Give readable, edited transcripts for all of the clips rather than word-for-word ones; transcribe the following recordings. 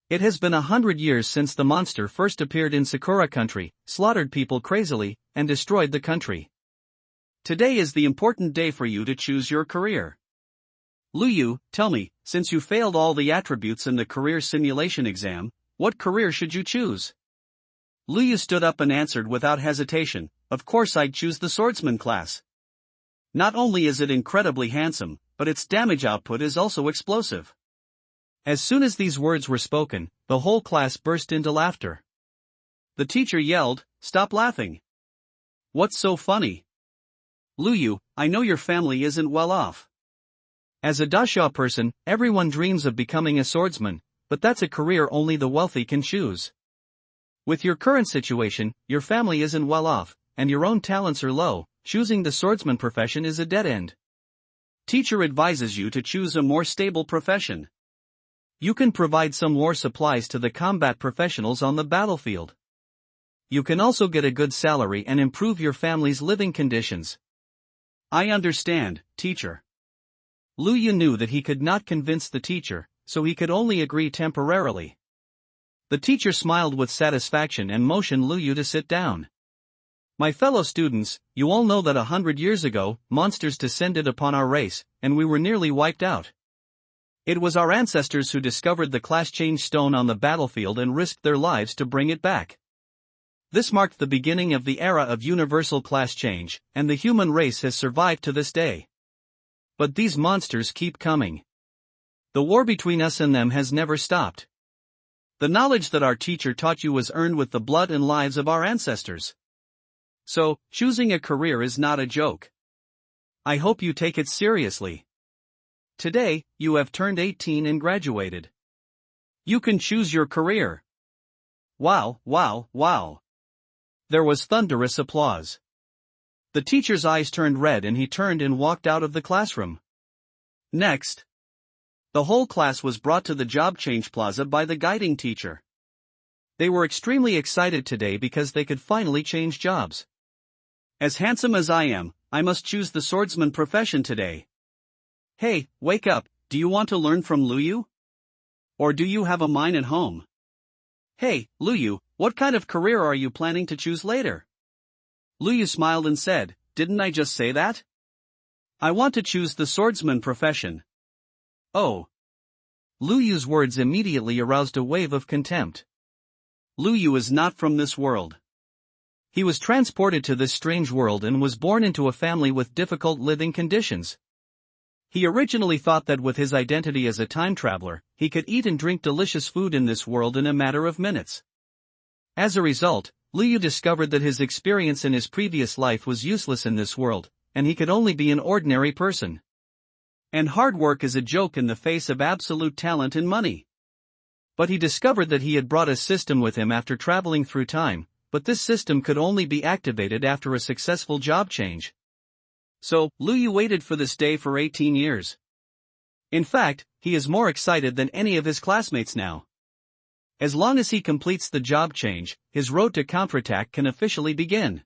It has been 100 years since the monster first appeared in Sakura country, slaughtered people crazily, and destroyed the country. Today is the important day for you to choose your career. Lu Yu, tell me, since you failed all the attributes in the career simulation exam, what career should you choose? Lu Yu stood up and answered without hesitation, of course I'd choose the swordsman class. Not only is it incredibly handsome, but its damage output is also explosive. As soon as these words were spoken, the whole class burst into laughter. The teacher yelled, "Stop laughing! What's so funny? Lu Yu, I know your family isn't well off. As a daxia person, everyone dreams of becoming a swordsman, but that's a career only the wealthy can choose. With your current situation, your family isn't well off, and your own talents are low. Choosing the swordsman profession is a dead end. Teacher advises you to choose a more stable profession. You can provide some war supplies to the combat professionals on the battlefield. You can also get a good salary and improve your family's living conditions." "I understand, teacher." Lu Yu knew that he could not convince the teacher, so he could only agree temporarily. The teacher smiled with satisfaction and motioned Lu Yu to sit down. "My fellow students, you all know that 100 years ago, monsters descended upon our race, and we were nearly wiped out. It was our ancestors who discovered the class change stone on the battlefield and risked their lives to bring it back. This marked the beginning of the era of universal class change, and the human race has survived to this day. But these monsters keep coming. The war between us and them has never stopped. The knowledge that our teacher taught you was earned with the blood and lives of our ancestors. So, choosing a career is not a joke. I hope you take it seriously. Today, you have turned 18 and graduated. You can choose your career." Wow, wow, wow. There was thunderous applause. The teacher's eyes turned red and he turned and walked out of the classroom. Next, the whole class was brought to the job change plaza by the guiding teacher. They were extremely excited today because they could finally change jobs. "As handsome as I am, I must choose the swordsman profession today. Hey, wake up, do you want to learn from Lu Yu? Or do you have a mine at home? Hey, Lu Yu, what kind of career are you planning to choose later?" Lu Yu smiled and said, "Didn't I just say that? I want to choose the swordsman profession." Oh. Lu Yu's words immediately aroused a wave of contempt. Lu Yu is not from this world. He was transported to this strange world and was born into a family with difficult living conditions. He originally thought that with his identity as a time traveler, he could eat and drink delicious food in this world in a matter of minutes. As a result, Lu Yu discovered that his experience in his previous life was useless in this world, and he could only be an ordinary person. And hard work is a joke in the face of absolute talent and money. But he discovered that he had brought a system with him after traveling through time, but this system could only be activated after a successful job change. So, Lu Yu waited for this day for 18 years. In fact, he is more excited than any of his classmates now. As long as he completes the job change, his road to counterattack can officially begin.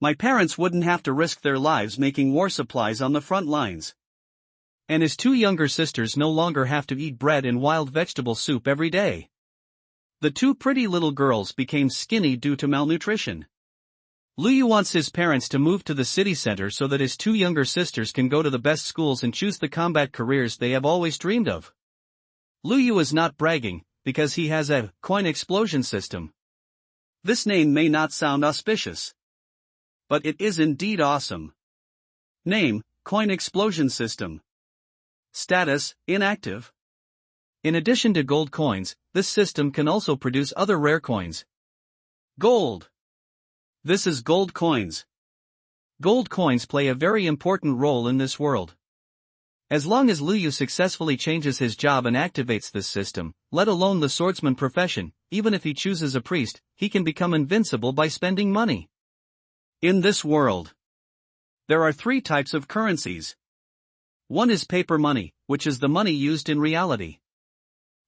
My parents wouldn't have to risk their lives making war supplies on the front lines. And his two younger sisters no longer have to eat bread and wild vegetable soup every day. The two pretty little girls became skinny due to malnutrition. Lu Yu wants his parents to move to the city center so that his two younger sisters can go to the best schools and choose the combat careers they have always dreamed of. Lu Yu is not bragging, because he has a coin explosion system. This name may not sound auspicious, but it is indeed awesome. Name, coin explosion system. Status, inactive. In addition to gold coins, this system can also produce other rare coins. Gold. This is gold coins. Gold coins play a very important role in this world. As long as Lu Yu successfully changes his job and activates this system, let alone the swordsman profession, even if he chooses a priest, he can become invincible by spending money. In this world, there are 3 types of currencies. One is paper money, which is the money used in reality.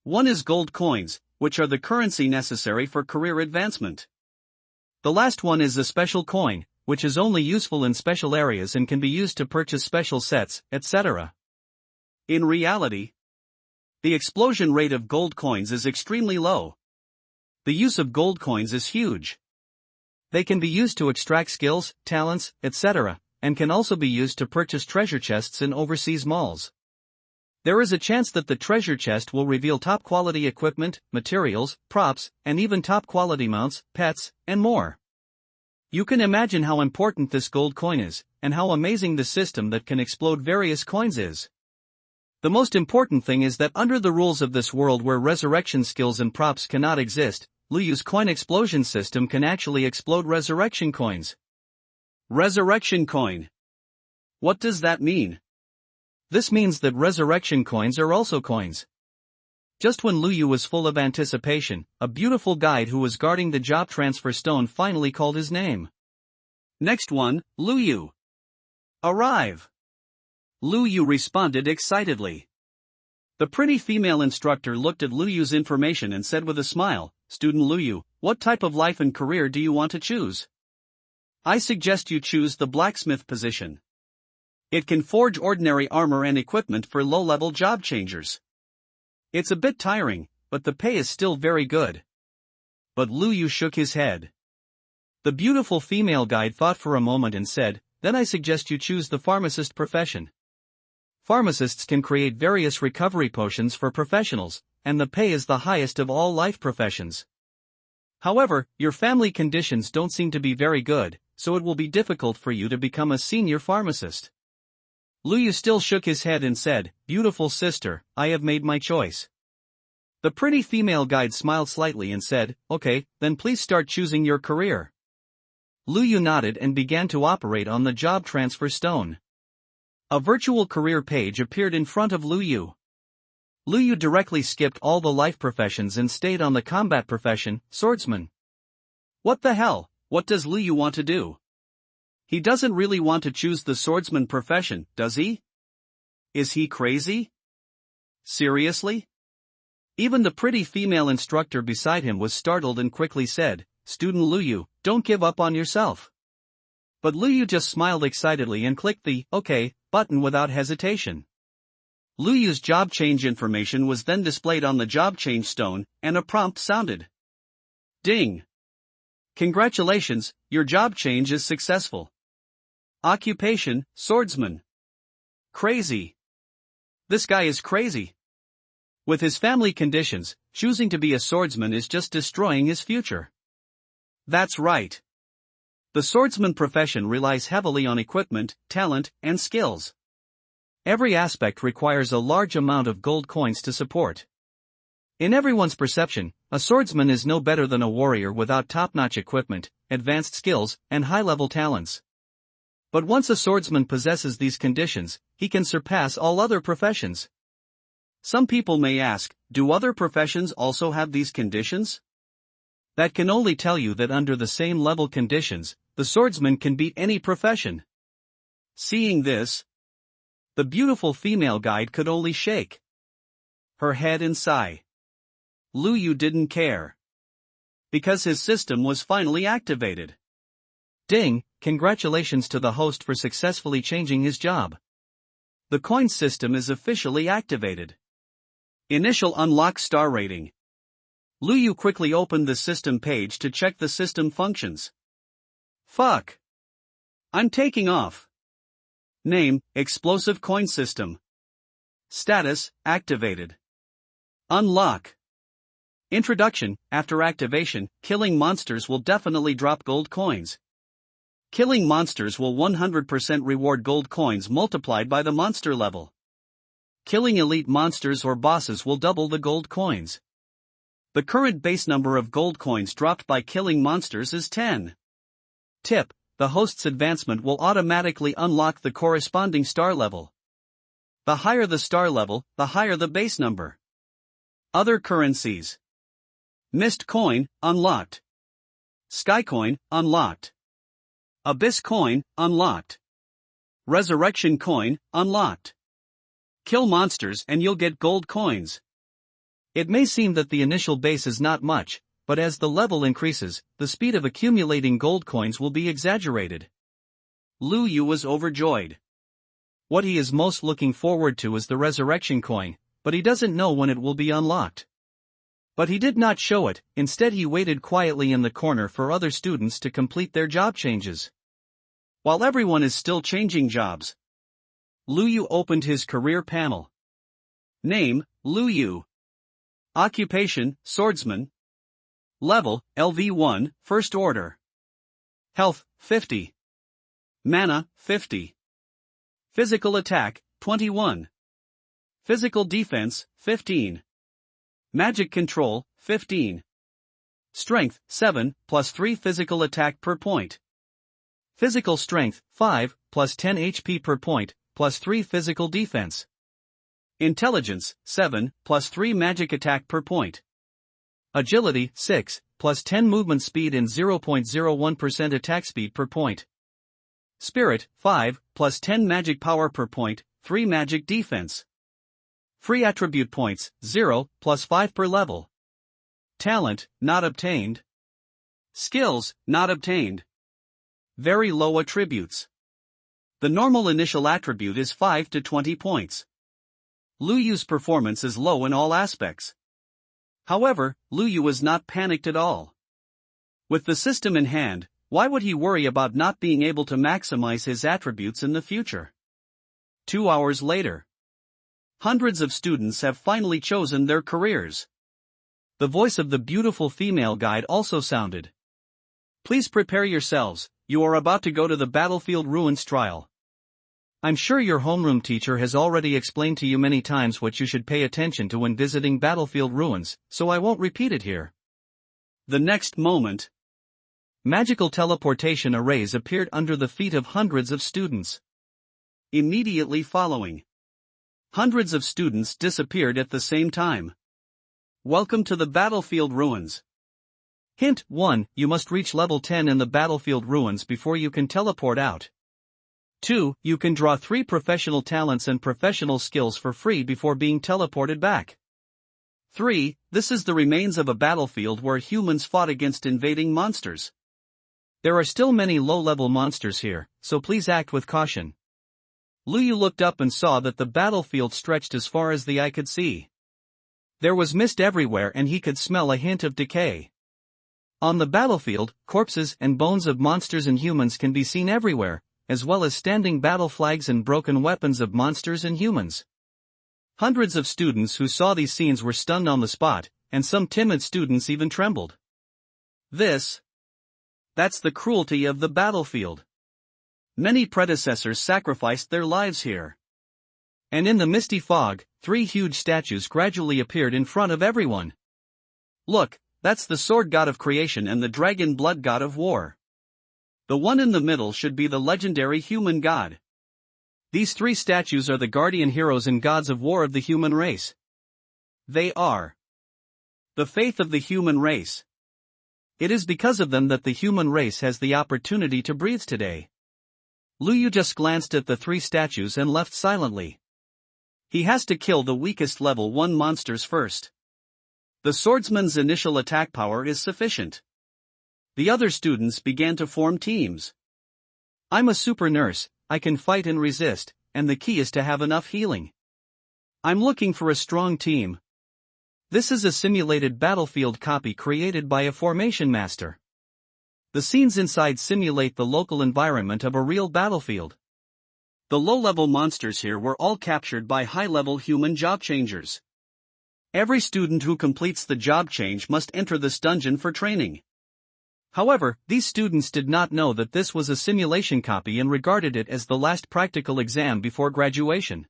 One is gold coins, which are the currency necessary for career advancement. The last one is a special coin, which is only useful in special areas and can be used to purchase special sets, etc. In reality, The explosion rate of gold coins is extremely low. The use of gold coins is huge. They can be used to extract skills, talents, etc., and can also be used to purchase treasure chests in overseas malls. There is a chance that the treasure chest will reveal top-quality equipment, materials, props, and even top-quality mounts, pets, and more. You can imagine how important this gold coin is, and how amazing the system that can explode various coins is. The most important thing is that under the rules of this world where resurrection skills and props cannot exist, Luyu's coin explosion system can actually explode resurrection coins. Resurrection coin. What does that mean? This means that resurrection coins are also coins. Just when Luyu was full of anticipation, a beautiful guide who was guarding the job transfer stone finally called his name. Next one, Luyu. Arrive. Luyu responded excitedly. The pretty female instructor looked at Luyu's information and said with a smile, "Student Luyu, what type of life and career do you want to choose? I suggest you choose the blacksmith position. It can forge ordinary armor and equipment for low-level job changers. It's a bit tiring, but the pay is still very good." But Luyu shook his head. The beautiful female guide thought for a moment and said, "Then I suggest you choose the pharmacist profession. Pharmacists can create various recovery potions for professionals, and the pay is the highest of all life professions. However, your family conditions don't seem to be very good, so it will be difficult for you to become a senior pharmacist." Luyu still shook his head and said, "Beautiful sister, I have made my choice." The pretty female guide smiled slightly and said, "Okay, then please start choosing your career." Luyu nodded and began to operate on the job transfer stone. A virtual career page appeared in front of Luyu. Luyu directly skipped all the life professions and stayed on the combat profession, swordsman. What the hell, what does Luyu want to do? He doesn't really want to choose the swordsman profession, does he? Is he crazy? Seriously? Even the pretty female instructor beside him was startled and quickly said, "Student Luyu, don't give up on yourself." But Luyu just smiled excitedly and clicked the "OK" button without hesitation. Luyu's job change information was then displayed on the job change stone, and a prompt sounded. Ding! Congratulations, your job change is successful. Occupation, swordsman. Crazy. This guy is crazy. With his family conditions, choosing to be a swordsman is just destroying his future. That's right. The swordsman profession relies heavily on equipment, talent, and skills. Every aspect requires a large amount of gold coins to support. In everyone's perception, a swordsman is no better than a warrior without top-notch equipment, advanced skills, and high-level talents. But once a swordsman possesses these conditions, he can surpass all other professions. Some people may ask, do other professions also have these conditions? That can only tell you that under the same level conditions, the swordsman can beat any profession. Seeing this, the beautiful female guide could only shake her head and sigh. Luyu didn't care, because his system was finally activated. Ding, congratulations to the host for successfully changing his job. The coin system is officially activated. Initial unlock star rating. Luyu quickly opened the system page to check the system functions. Fuck. I'm taking off. Name, explosive coin system. Status, activated. Unlock. Introduction, after activation, killing monsters will definitely drop gold coins. Killing monsters will 100% reward gold coins multiplied by the monster level. Killing elite monsters or bosses will double the gold coins. The current base number of gold coins dropped by killing monsters is 10. Tip: the host's advancement will automatically unlock the corresponding star level. The higher the star level, the higher the base number. Other currencies. Mist coin, unlocked. Sky coin, unlocked. Abyss coin, unlocked. Resurrection coin, unlocked. Kill monsters and you'll get gold coins. It may seem that the initial base is not much, but as the level increases, the speed of accumulating gold coins will be exaggerated. Luyu was overjoyed. What he is most looking forward to is the resurrection coin, but he doesn't know when it will be unlocked. But he did not show it, instead he waited quietly in the corner for other students to complete their job changes. While everyone is still changing jobs, Lu Yu opened his career panel. Name, Lu Yu. Occupation, swordsman. Level, LV1, First Order. Health, 50. Mana, 50. Physical attack, 21. Physical defense, 15. Magic control, 15. Strength, 7, plus 3 physical attack per point. Physical strength, 5, plus 10 HP per point, plus 3 physical defense. Intelligence, 7, plus 3 magic attack per point. Agility, 6, plus 10 movement speed and 0.01% attack speed per point. Spirit, 5, plus 10 magic power per point, 3 magic defense. Free attribute points, 0, plus 5 per level. Talent, not obtained. Skills, not obtained. Very low attributes. The normal initial attribute is 5 to 20 points. Lu Yu's performance is low in all aspects. However, Lu Yu was not panicked at all. With the system in hand, why would he worry about not being able to maximize his attributes in the future? 2 hours later. Hundreds of students have finally chosen their careers. The voice of the beautiful female guide also sounded. Please prepare yourselves, you are about to go to the battlefield ruins trial. I'm sure your homeroom teacher has already explained to you many times what you should pay attention to when visiting battlefield ruins, so I won't repeat it here. The next moment, magical teleportation arrays appeared under the feet of hundreds of students. Immediately following, hundreds of students disappeared at the same time. Welcome to the battlefield ruins. Hint 1. You must reach level 10 in the battlefield ruins before you can teleport out. 2. You can draw 3 professional talents and professional skills for free before being teleported back. 3. This is the remains of a battlefield where humans fought against invading monsters. There are still many low-level monsters here, so please act with caution. Lu Yu looked up and saw that the battlefield stretched as far as the eye could see. There was mist everywhere and he could smell a hint of decay. On the battlefield, corpses and bones of monsters and humans can be seen everywhere, as well as standing battle flags and broken weapons of monsters and humans. Hundreds of students who saw these scenes were stunned on the spot, and some timid students even trembled. That's the cruelty of the battlefield. Many predecessors sacrificed their lives here. And in the misty fog, 3 huge statues gradually appeared in front of everyone. Look, that's the sword god of creation and the dragon blood god of war. The one in the middle should be the legendary human god. These 3 statues are the guardian heroes and gods of war of the human race. They are the faith of the human race. It is because of them that the human race has the opportunity to breathe today. Lu Yu just glanced at the 3 statues and left silently. He has to kill the weakest level 1 monsters first. The swordsman's initial attack power is sufficient. The other students began to form teams. I'm a super nurse, I can fight and resist, and the key is to have enough healing. I'm looking for a strong team. This is a simulated battlefield copy created by a formation master. The scenes inside simulate the local environment of a real battlefield. The low-level monsters here were all captured by high-level human job changers. Every student who completes the job change must enter this dungeon for training. However, these students did not know that this was a simulation copy and regarded it as the last practical exam before graduation.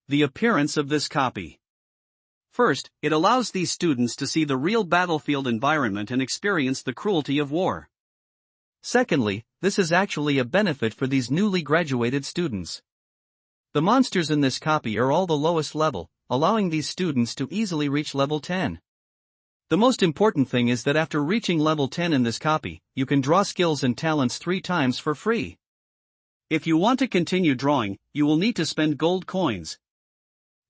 The appearance of this copy. First, it allows these students to see the real battlefield environment and experience the cruelty of war. Secondly, this is actually a benefit for these newly graduated students. The monsters in this copy are all the lowest level, allowing these students to easily reach level 10. The most important thing is that after reaching level 10 in this copy, you can draw skills and talents 3 times for free. If you want to continue drawing, you will need to spend gold coins.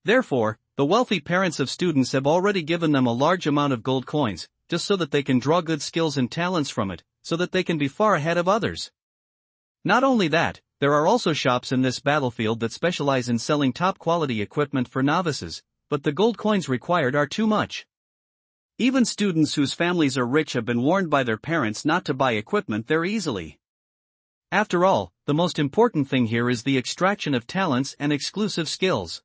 Therefore, the wealthy parents of students have already given them a large amount of gold coins, just so that they can draw good skills and talents from it, so that they can be far ahead of others. Not only that, there are also shops in this battlefield that specialize in selling top-quality equipment for novices, but the gold coins required are too much. Even students whose families are rich have been warned by their parents not to buy equipment there easily. After all, the most important thing here is the extraction of talents and exclusive skills.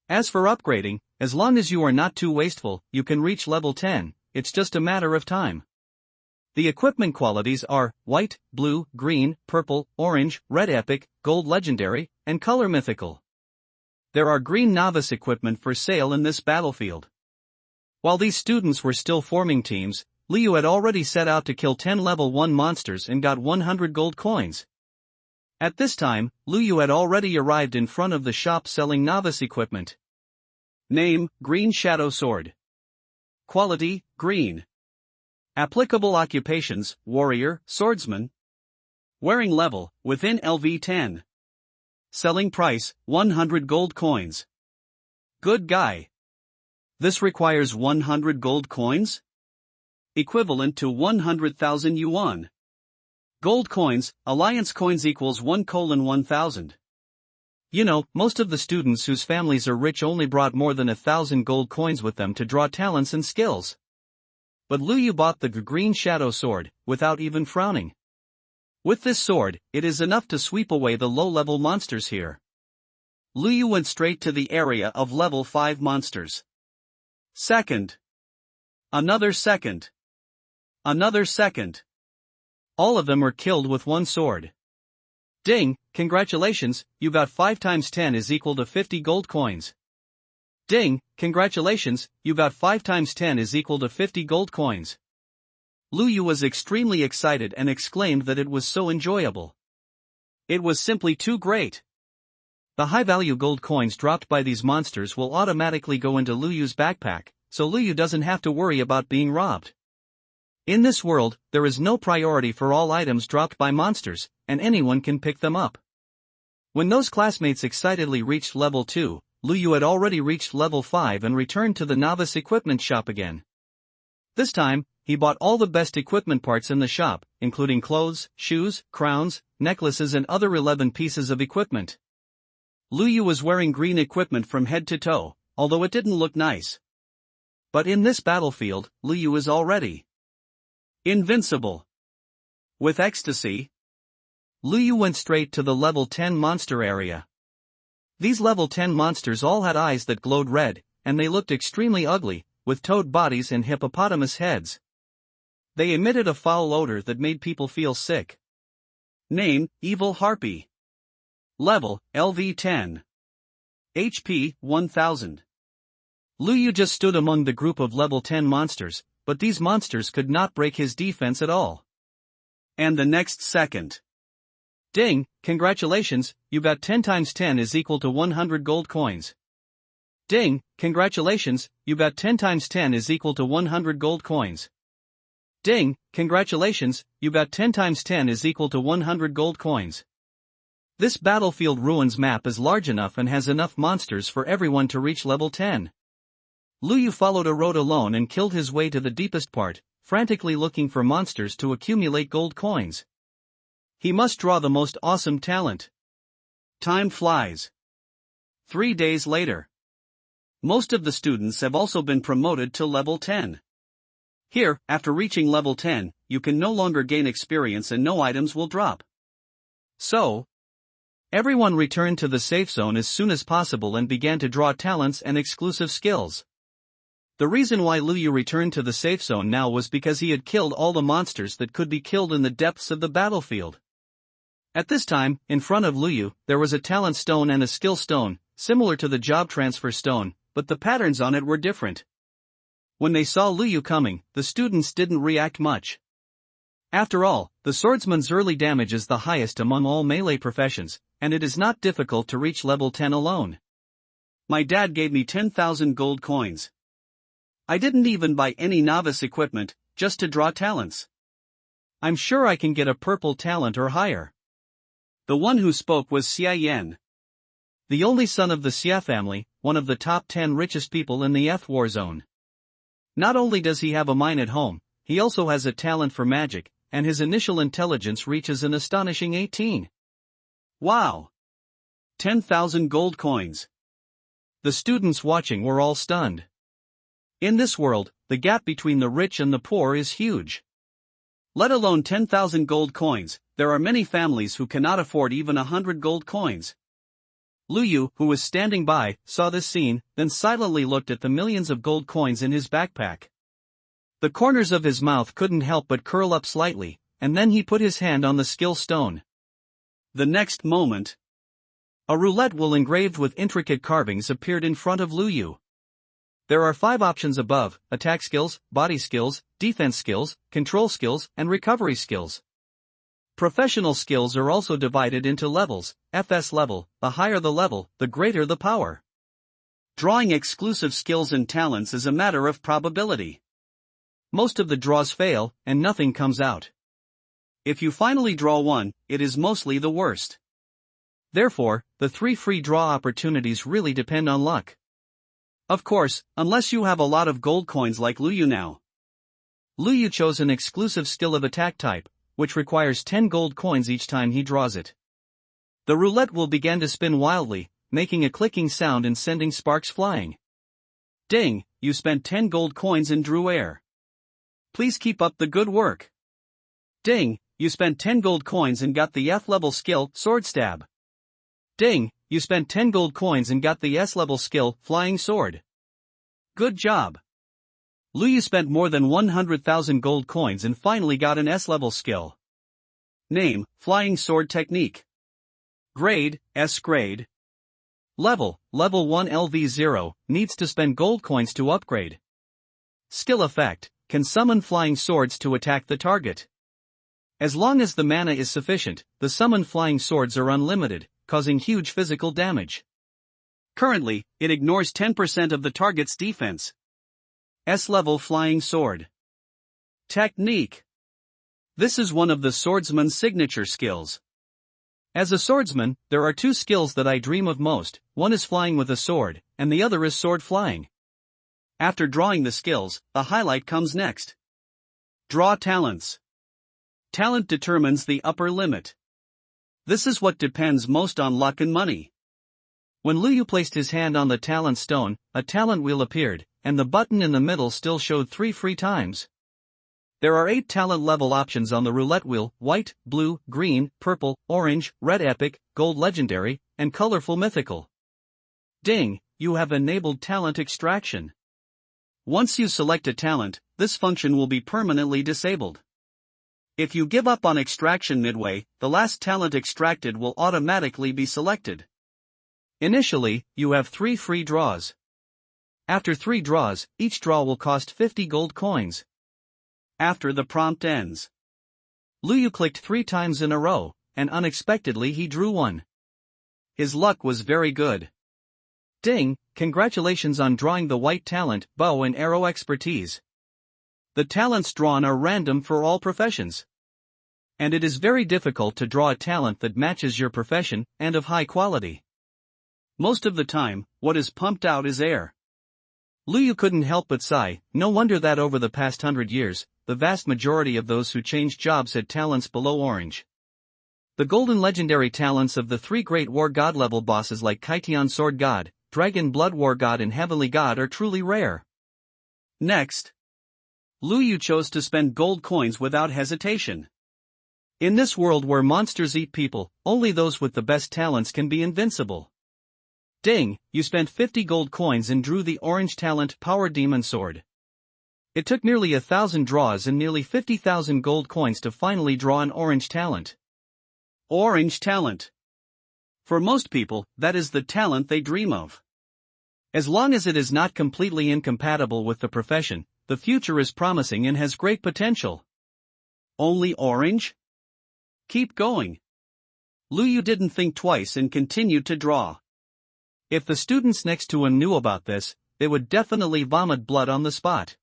As for upgrading, as long as you are not too wasteful, you can reach level 10, it's just a matter of time. The equipment qualities are white, blue, green, purple, orange, red epic, gold legendary, and color mythical. There are green novice equipment for sale in this battlefield. While these students were still forming teams, Liu had already set out to kill 10 level 1 monsters and got 100 gold coins. At this time, Liu had already arrived in front of the shop selling novice equipment. Name: Green Shadow Sword. Quality: Green. Applicable occupations: Warrior, Swordsman. Wearing level: within LV 10. Selling price: 100 gold coins. Good guy. This requires 100 gold coins? Equivalent to 100,000 yuan. Gold coins, alliance coins equals 1:1000. You know, most of the students whose families are rich only brought more than 1,000 gold coins with them to draw talents and skills. But Liu bought the green shadow sword, without even frowning. With this sword, it is enough to sweep away the low-level monsters here. Liu went straight to the area of level 5 monsters. Second. Another second. Another second. All of them were killed with one sword. Ding, congratulations, you got 5 times 10 is equal to 50 gold coins. Ding, congratulations, you got 5 times 10 is equal to 50 gold coins. Liu was extremely excited and exclaimed that it was so enjoyable. It was simply too great. The high-value gold coins dropped by these monsters will automatically go into Liu's backpack, so Liu doesn't have to worry about being robbed. In this world, there is no priority for all items dropped by monsters, and anyone can pick them up. When those classmates excitedly reached level 2, Liu had already reached level 5 and returned to the novice equipment shop again. This time, he bought all the best equipment parts in the shop, including clothes, shoes, crowns, necklaces and other 11 pieces of equipment. Liu was wearing green equipment from head to toe, although it didn't look nice. But in this battlefield, Liu is already invincible. With ecstasy, Liu went straight to the level 10 monster area. These level 10 monsters all had eyes that glowed red, and they looked extremely ugly, with toad bodies and hippopotamus heads. They emitted a foul odor that made people feel sick. Name: Evil Harpy. Level: LV 10. HP: 1000. Liu just stood among the group of level 10 monsters, but these monsters could not break his defense at all. And the next second. Ding, congratulations, you got 10 times 10 is equal to 100 gold coins. Ding, congratulations, you got 10 times 10 is equal to 100 gold coins. Ding, congratulations, you got 10 times 10 is equal to 100 gold coins. This battlefield ruins map is large enough and has enough monsters for everyone to reach level 10. Liu followed a road alone and killed his way to the deepest part, frantically looking for monsters to accumulate gold coins. He must draw the most awesome talent. Time flies. 3 days later. Most of the students have also been promoted to level 10. Here, after reaching level 10, you can no longer gain experience and no items will drop. So, everyone returned to the safe zone as soon as possible and began to draw talents and exclusive skills. The reason why Liu returned to the safe zone now was because he had killed all the monsters that could be killed in the depths of the battlefield. At this time, in front of Liu, there was a talent stone and a skill stone, similar to the job transfer stone, but the patterns on it were different. When they saw Liu coming, the students didn't react much. After all, the swordsman's early damage is the highest among all melee professions, and it is not difficult to reach level 10 alone. My dad gave me 10,000 gold coins. I didn't even buy any novice equipment, just to draw talents. I'm sure I can get a purple talent or higher. The one who spoke was Xia Yan. The only son of the Xia family, one of the top 10 richest people in the F war zone. Not only does he have a mine at home, he also has a talent for magic, and his initial intelligence reaches an astonishing 18. Wow! 10,000 gold coins. The students watching were all stunned. In this world, the gap between the rich and the poor is huge. Let alone 10,000 gold coins, there are many families who cannot afford even 100 gold coins. Lu Yu, who was standing by, saw this scene, then silently looked at the millions of gold coins in his backpack. The corners of his mouth couldn't help but curl up slightly, and then he put his hand on the skill stone. The next moment, a roulette wheel engraved with intricate carvings appeared in front of Lu Yu. There are 5 options above: attack skills, body skills, defense skills, control skills, and recovery skills. Professional skills are also divided into levels. FS level, the higher the level, the greater the power. Drawing exclusive skills and talents is a matter of probability. Most of the draws fail, and nothing comes out. If you finally draw one, it is mostly the worst. Therefore, the 3 free draw opportunities really depend on luck. Of course, unless you have a lot of gold coins like Lu Yu now. Lu Yu chose an exclusive skill of attack type, which requires 10 gold coins each time he draws it. The roulette wheel began to spin wildly, making a clicking sound and sending sparks flying. Ding, you spent 10 gold coins and drew air. Please keep up the good work. Ding, you spent 10 gold coins and got the F-level skill, Sword Stab. Ding, you spent 10 gold coins and got the S-level skill, Flying Sword. Good job. Lu Yu spent more than 100,000 gold coins and finally got an S-level skill. Name, Flying Sword Technique. Grade, S grade. Level 1 LV0, needs to spend gold coins to upgrade. Skill effect, can summon flying swords to attack the target. As long as the mana is sufficient, the summoned flying swords are unlimited, causing huge physical damage. Currently, it ignores 10% of the target's defense. S-level flying sword. Technique. This is one of the swordsman's signature skills. As a swordsman, there are 2 skills that I dream of most. One is flying with a sword, and the other is sword flying. After drawing the skills, the highlight comes next. Draw talents. Talent determines the upper limit. This is what depends most on luck and money. When Lu Yu placed his hand on the talent stone, a talent wheel appeared, and the button in the middle still showed 3 free times. There are 8 talent level options on the roulette wheel: white, blue, green, purple, orange, red epic, gold legendary, and colorful mythical. Ding, you have enabled talent extraction. Once you select a talent, this function will be permanently disabled. If you give up on extraction midway, the last talent extracted will automatically be selected. Initially, you have 3 free draws. After 3 draws, each draw will cost 50 gold coins. After the prompt ends, Lu Yu clicked 3 times in a row, and unexpectedly he drew one. His luck was very good. Ding, congratulations on drawing the white talent, bow and arrow expertise. The talents drawn are random for all professions. And it is very difficult to draw a talent that matches your profession, and of high quality. Most of the time, what is pumped out is air. Lu Yu couldn't help but sigh. No wonder that over the past 100 years, the vast majority of those who changed jobs had talents below orange. The golden legendary talents of the 3 great war god level bosses like Kaitian Sword God, Dragon Blood War God and Heavenly God are truly rare. Next, Lu Yu chose to spend gold coins without hesitation. In this world where monsters eat people, only those with the best talents can be invincible. Ding, you spent 50 gold coins and drew the orange talent Power Demon Sword. It took nearly 1,000 draws and nearly 50,000 gold coins to finally draw an orange talent. Orange talent. For most people, that is the talent they dream of. As long as it is not completely incompatible with the profession, the future is promising and has great potential. Only orange? Keep going. Lu Yu didn't think twice and continued to draw. If the students next to him knew about this, they would definitely vomit blood on the spot.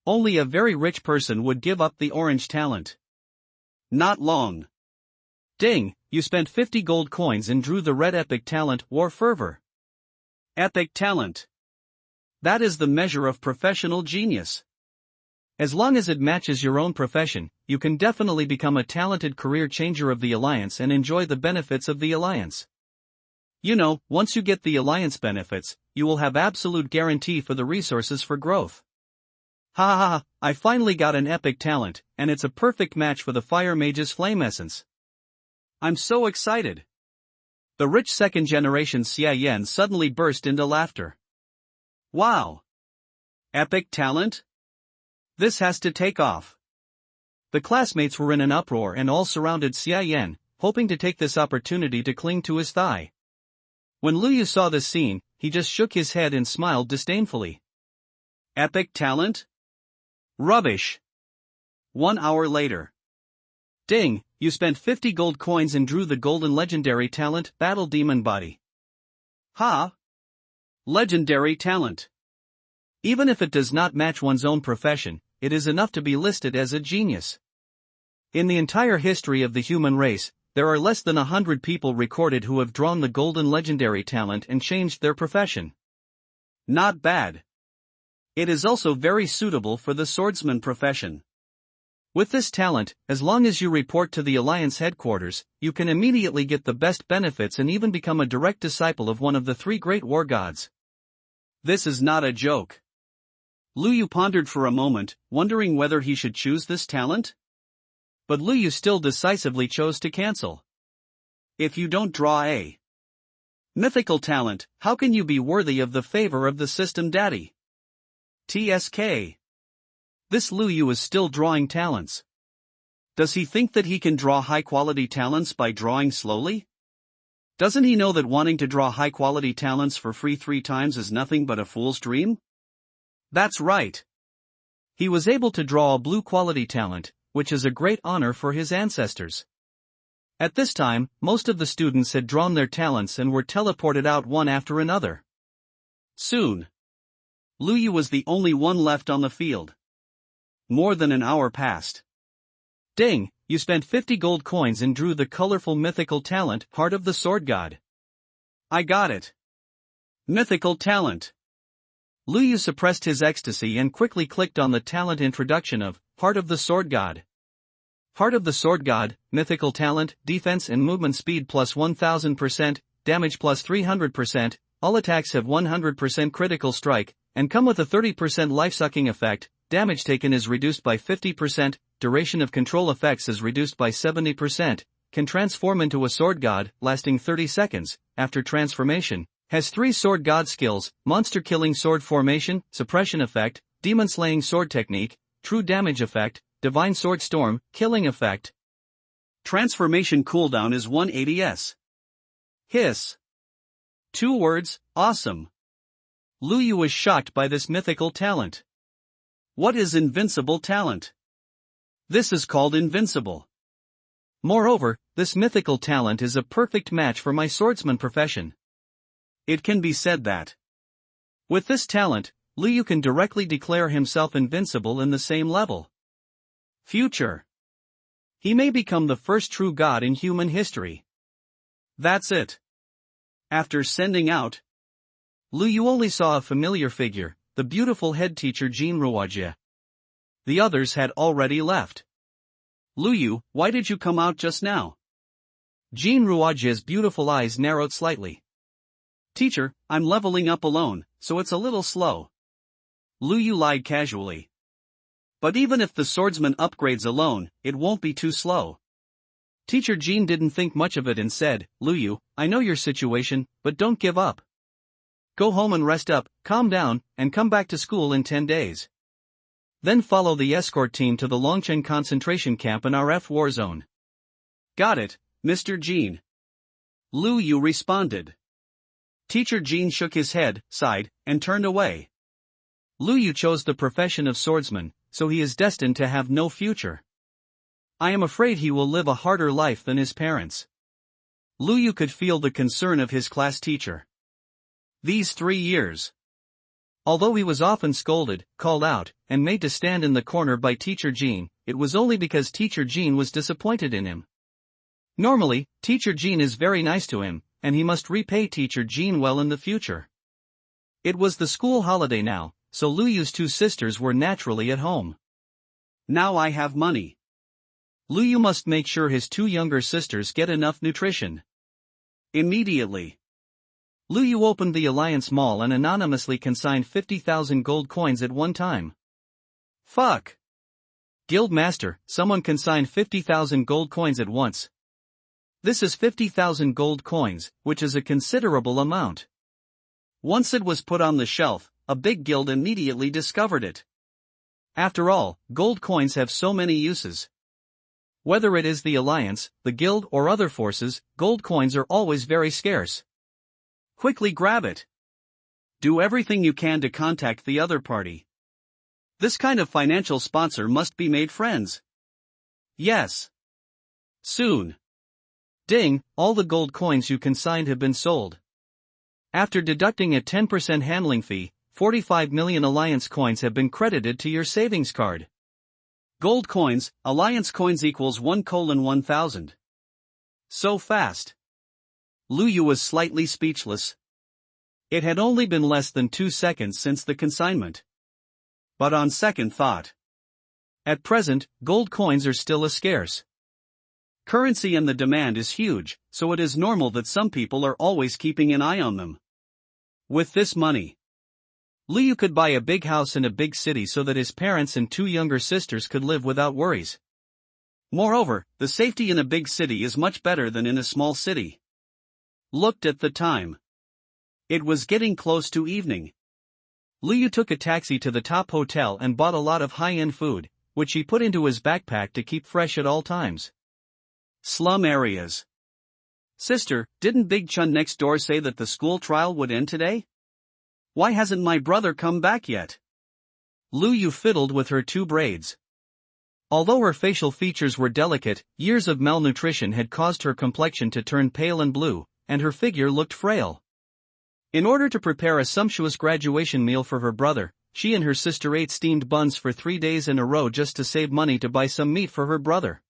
Only a very rich person would give up the orange talent. Not long. Ding, you spent 50 gold coins and drew the red epic talent War Fervor. Epic talent. That is the measure of professional genius. As long as it matches your own profession, you can definitely become a talented career changer of the Alliance and enjoy the benefits of the Alliance. You know, once you get the Alliance benefits, you will have absolute guarantee for the resources for growth. Ha ha ha, I finally got an epic talent, and it's a perfect match for the fire mage's flame essence. I'm so excited. The rich second-generation Xia Yan suddenly burst into laughter. Wow! Epic talent? This has to take off. The classmates were in an uproar and all surrounded Xia Yan, hoping to take this opportunity to cling to his thigh. When Lu Yu saw this scene, he just shook his head and smiled disdainfully. Epic talent? Rubbish! 1 hour later. Ding, you spent 50 gold coins and drew the golden legendary talent, Battle Demon Body. Ha! Legendary talent. Even if it does not match one's own profession, it is enough to be listed as a genius. In the entire history of the human race, there are less than 100 people recorded who have drawn the golden legendary talent and changed their profession. Not bad. It is also very suitable for the swordsman profession. With this talent, as long as you report to the Alliance headquarters, you can immediately get the best benefits and even become a direct disciple of one of the 3 great war gods. This is not a joke. Lu Yu pondered for a moment, wondering whether he should choose this talent. But Lu Yu still decisively chose to cancel. If you don't draw a mythical talent, how can you be worthy of the favor of the system daddy? TSK. This Lu Yu is still drawing talents. Does he think that he can draw high-quality talents by drawing slowly? Doesn't he know that wanting to draw high-quality talents for free 3 times is nothing but a fool's dream? That's right. He was able to draw a blue-quality talent, which is a great honor for his ancestors. At this time, most of the students had drawn their talents and were teleported out one after another. Soon, Lu Yu was the only one left on the field. More than an hour passed. Ding, you spent 50 gold coins and drew the colorful mythical talent, Heart of the Sword God. I got it. Mythical talent. Lu Yu suppressed his ecstasy and quickly clicked on the talent introduction of Heart of the Sword God. Heart of the Sword God, mythical talent, defense and movement speed plus 1000%, damage plus 300%, all attacks have 100% critical strike, and come with a 30% life-sucking effect. Damage taken is reduced by 50%, duration of control effects is reduced by 70%, can transform into a sword god, lasting 30 seconds, after transformation, has 3 sword god skills, monster killing sword formation, suppression effect, demon slaying sword technique, true damage effect, divine sword storm, killing effect. Transformation cooldown is 180s. Hiss. 2 words, awesome. Lu Yu was shocked by this mythical talent. What is invincible talent? This is called invincible. Moreover, this mythical talent is a perfect match for my swordsman profession. It can be said that with this talent, Lu Yu can directly declare himself invincible in the same level. Future. He may become the first true god in human history. That's it. After sending out, Lu Yu only saw a familiar figure, the beautiful head teacher Jean Ruojie. The others had already left. Lu Yu, why did you come out just now? Jean Ruojie's beautiful eyes narrowed slightly. Teacher, I'm leveling up alone, so it's a little slow. Lu Yu lied casually. But even if the swordsman upgrades alone, it won't be too slow. Teacher Jean didn't think much of it and said, Lu Yu, I know your situation, but don't give up. Go home and rest up, calm down, and come back to school in 10 days. Then follow the escort team to the Longchen concentration camp in RF war zone. Got it, Mr. Jean. Lu Yu responded. Teacher Jean shook his head, sighed, and turned away. Lu Yu chose the profession of swordsman, so he is destined to have no future. I am afraid he will live a harder life than his parents. Lu Yu could feel the concern of his class teacher. These 3 years. Although he was often scolded, called out, and made to stand in the corner by Teacher Jean, it was only because Teacher Jean was disappointed in him. Normally, Teacher Jean is very nice to him, and he must repay Teacher Jean well in the future. It was the school holiday now, so Lu Yu's 2 sisters were naturally at home. Now I have money. Lu Yu must make sure his 2 younger sisters get enough nutrition. Immediately. Lu Yu opened the Alliance Mall and anonymously consigned 50,000 gold coins at one time. Fuck! Guild Master, someone consigned 50,000 gold coins at once. This is 50,000 gold coins, which is a considerable amount. Once it was put on the shelf, a big guild immediately discovered it. After all, gold coins have so many uses. Whether it is the Alliance, the guild or other forces, gold coins are always very scarce. Quickly grab it. Do everything you can to contact the other party. This kind of financial sponsor must be made friends. Yes. Soon. Ding, all the gold coins you consigned have been sold. After deducting a 10% handling fee, 45 million Alliance coins have been credited to your savings card. Gold coins, Alliance coins equals 1:1000. So fast. Lu Yu was slightly speechless. It had only been less than 2 seconds since the consignment. But on second thought. At present, gold coins are still scarce. Currency and the demand is huge, so it is normal that some people are always keeping an eye on them. With this money, Lu Yu could buy a big house in a big city so that his parents and 2 younger sisters could live without worries. Moreover, the safety in a big city is much better than in a small city. Looked at the time. It was getting close to evening. Lu Yu took a taxi to the top hotel and bought a lot of high-end food, which he put into his backpack to keep fresh at all times. Slum areas. Sister, didn't Big Chun next door say that the school trial would end today? Why hasn't my brother come back yet? Lu Yu fiddled with her 2 braids. Although her facial features were delicate, years of malnutrition had caused her complexion to turn pale and blue, and her figure looked frail. In order to prepare a sumptuous graduation meal for her brother, she and her sister ate steamed buns for 3 days in a row just to save money to buy some meat for her brother.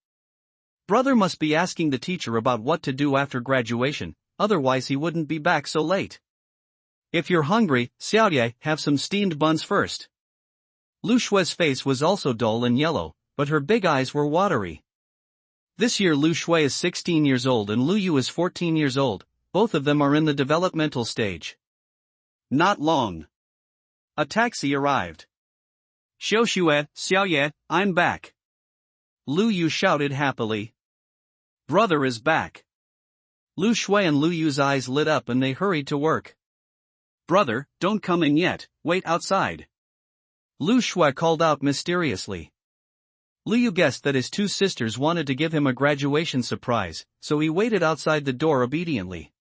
Brother must be asking the teacher about what to do after graduation, otherwise he wouldn't be back so late. If you're hungry, Xiaoye, have some steamed buns first. Lu Shui's face was also dull and yellow, but her big eyes were watery. This year Lu Shui is 16 years old and Lu Yu is 14 years old, both of them are in the developmental stage. Not long. A taxi arrived. Xiaoxue, Xiaoye, I'm back. Lu Yu shouted happily. Brother is back. Lu Shui and Lu Yu's eyes lit up and they hurried to work. Brother, don't come in yet, wait outside. Lu Shui called out mysteriously. Lu Yu guessed that his 2 sisters wanted to give him a graduation surprise, so he waited outside the door obediently.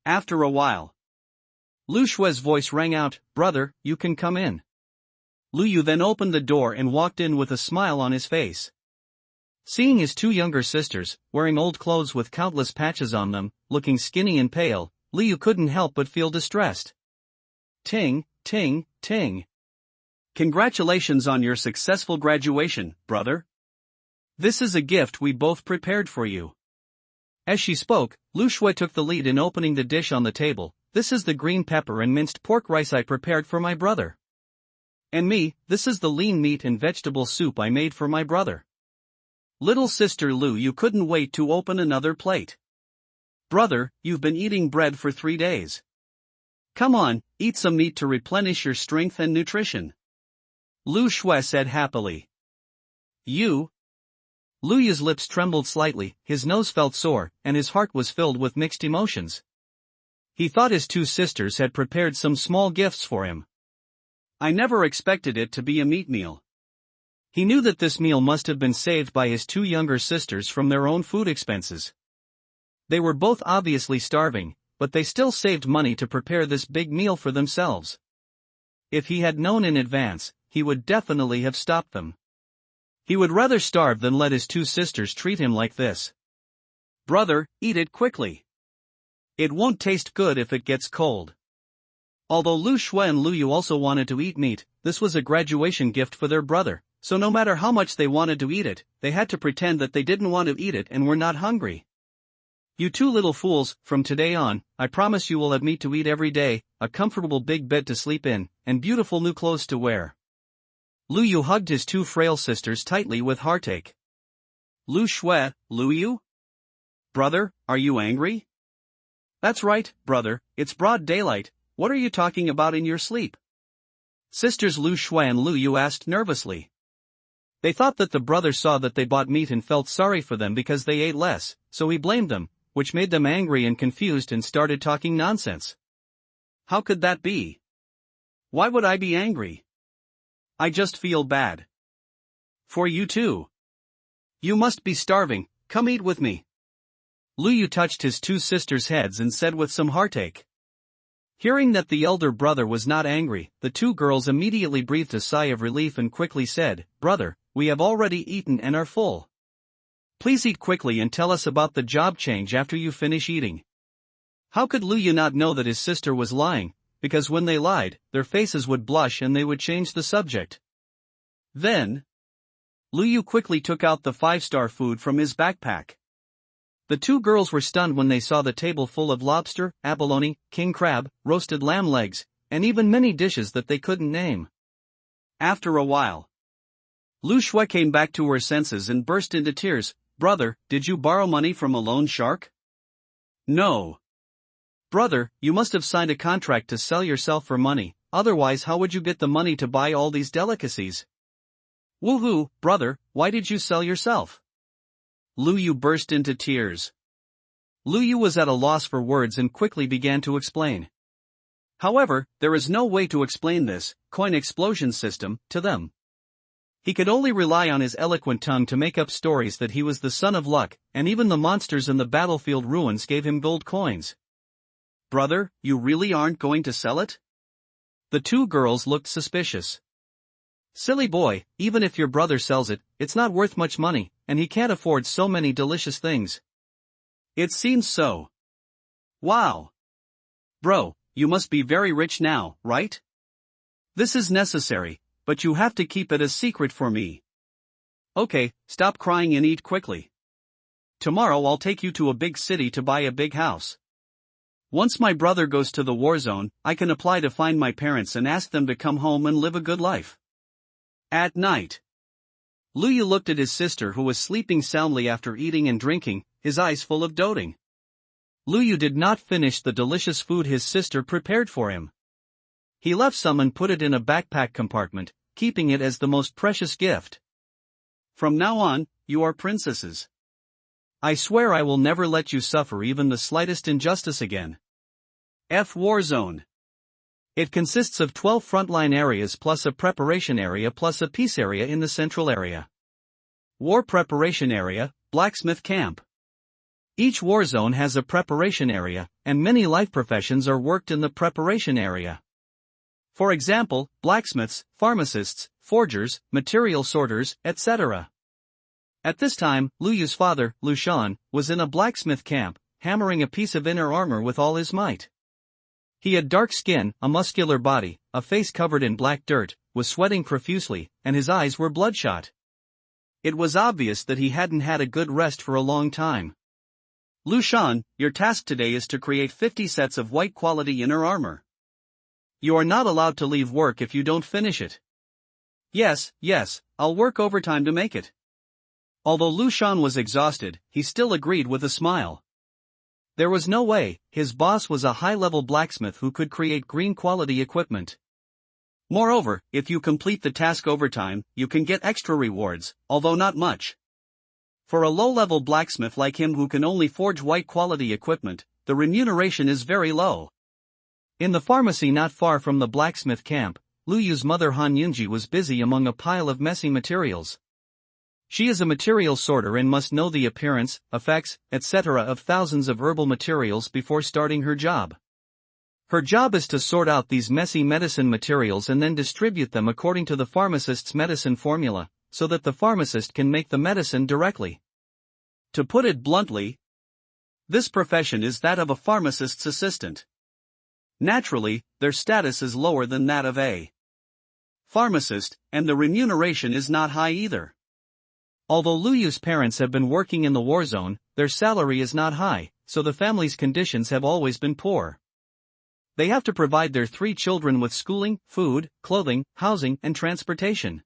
After a while, Lu Shui's voice rang out, Brother, you can come in. Lu Yu then opened the door and walked in with a smile on his face. Seeing his 2 younger sisters, wearing old clothes with countless patches on them, looking skinny and pale, Lu Yu couldn't help but feel distressed. Ting, ting, ting. Congratulations on your successful graduation, brother. This is a gift we both prepared for you. As she spoke, Lu Shui took the lead in opening the dish on the table. This is the green pepper and minced pork rice I prepared for my brother. And me, this is the lean meat and vegetable soup I made for my brother. Little sister Lu Yu couldn't wait to open another plate. Brother, you've been eating bread for 3 days. Come on, eat some meat to replenish your strength and nutrition. Lu Shui said happily. You? Lu Yu's lips trembled slightly, his nose felt sore, and his heart was filled with mixed emotions. He thought his 2 sisters had prepared some small gifts for him. I never expected it to be a meat meal. He knew that this meal must have been saved by his 2 younger sisters from their own food expenses. They were both obviously starving, but they still saved money to prepare this big meal for themselves. If he had known in advance, he would definitely have stopped them. He would rather starve than let his 2 sisters treat him like this. Brother, eat it quickly. It won't taste good if it gets cold. Although Lu Shui and Lu Yu also wanted to eat meat, this was a graduation gift for their brother, so no matter how much they wanted to eat it, they had to pretend that they didn't want to eat it and were not hungry. You 2 little fools, from today on, I promise you will have meat to eat every day, a comfortable big bed to sleep in, and beautiful new clothes to wear. Lu Yu hugged his 2 frail sisters tightly with heartache. Lu Shui, Lu Yu? Brother, are you angry? That's right, brother, it's broad daylight, what are you talking about in your sleep? Sisters Lu Shui and Lu Yu asked nervously. They thought that the brother saw that they bought meat and felt sorry for them because they ate less, so he blamed them, which made them angry and confused and started talking nonsense. How could that be? Why would I be angry? I just feel bad. For you too. You must be starving, come eat with me. Lu Yu touched his two sisters' heads and said with some heartache. Hearing that the elder brother was not angry, the two girls immediately breathed a sigh of relief and quickly said, Brother, we have already eaten and are full. Please eat quickly and tell us about the job change after you finish eating. How could Lu Yu not know that his sister was lying, because when they lied, their faces would blush and they would change the subject. Then, Lu Yu quickly took out the 5-star food from his backpack. The two girls were stunned when they saw the table full of lobster, abalone, king crab, roasted lamb legs, and even many dishes that they couldn't name. After a while, Lu Shui came back to her senses and burst into tears. Brother, did you borrow money from a loan shark? No. Brother, you must have signed a contract to sell yourself for money, otherwise how would you get the money to buy all these delicacies? Woohoo, brother, why did you sell yourself? Lu Yu burst into tears. Lu Yu was at a loss for words and quickly began to explain. However, there is no way to explain this coin explosion system to them. He could only rely on his eloquent tongue to make up stories that he was the son of luck, and even the monsters in the battlefield ruins gave him gold coins. Brother, you really aren't going to sell it? The two girls looked suspicious. Silly boy, even if your brother sells it, it's not worth much money, and he can't afford so many delicious things. It seems so. Wow. Bro, you must be very rich now, right? This is necessary, but you have to keep it a secret for me. Okay, stop crying and eat quickly. Tomorrow I'll take you to a big city to buy a big house. Once my brother goes to the war zone, I can apply to find my parents and ask them to come home and live a good life. At night, Lu Yu looked at his sister who was sleeping soundly after eating and drinking, his eyes full of doting. Lu Yu did not finish the delicious food his sister prepared for him. He left some and put it in a backpack compartment, keeping it as the most precious gift. From now on, you are princesses. I swear I will never let you suffer even the slightest injustice again. F War Zone. It consists of 12 frontline areas plus a preparation area plus a peace area in the central area. War Preparation Area, Blacksmith Camp. Each war zone has a preparation area, and many life professions are worked in the preparation area. For example, blacksmiths, pharmacists, forgers, material sorters, etc. At this time, Lu Yu's father, Lu Shan, was in a blacksmith camp, hammering a piece of inner armor with all his might. He had dark skin, a muscular body, a face covered in black dirt, was sweating profusely, and his eyes were bloodshot. It was obvious that he hadn't had a good rest for a long time. Lu Shan, your task today is to create 50 sets of white quality inner armor. You are not allowed to leave work if you don't finish it. Yes, I'll work overtime to make it. Although Lu Shan was exhausted, he still agreed with a smile. There was no way, his boss was a high-level blacksmith who could create green-quality equipment. Moreover, if you complete the task overtime, you can get extra rewards, although not much. For a low-level blacksmith like him who can only forge white-quality equipment, the remuneration is very low. In the pharmacy not far from the blacksmith camp, Lu Yu's mother Han Yunji was busy among a pile of messy materials. She is a material sorter and must know the appearance, effects, etc. of thousands of herbal materials before starting her job. Her job is to sort out these messy medicine materials and then distribute them according to the pharmacist's medicine formula, so that the pharmacist can make the medicine directly. To put it bluntly, this profession is that of a pharmacist's assistant. Naturally, their status is lower than that of a pharmacist, and the remuneration is not high either. Although Lu Yu's parents have been working in the war zone, their salary is not high, so the family's conditions have always been poor. They have to provide their 3 children with schooling, food, clothing, housing, and transportation.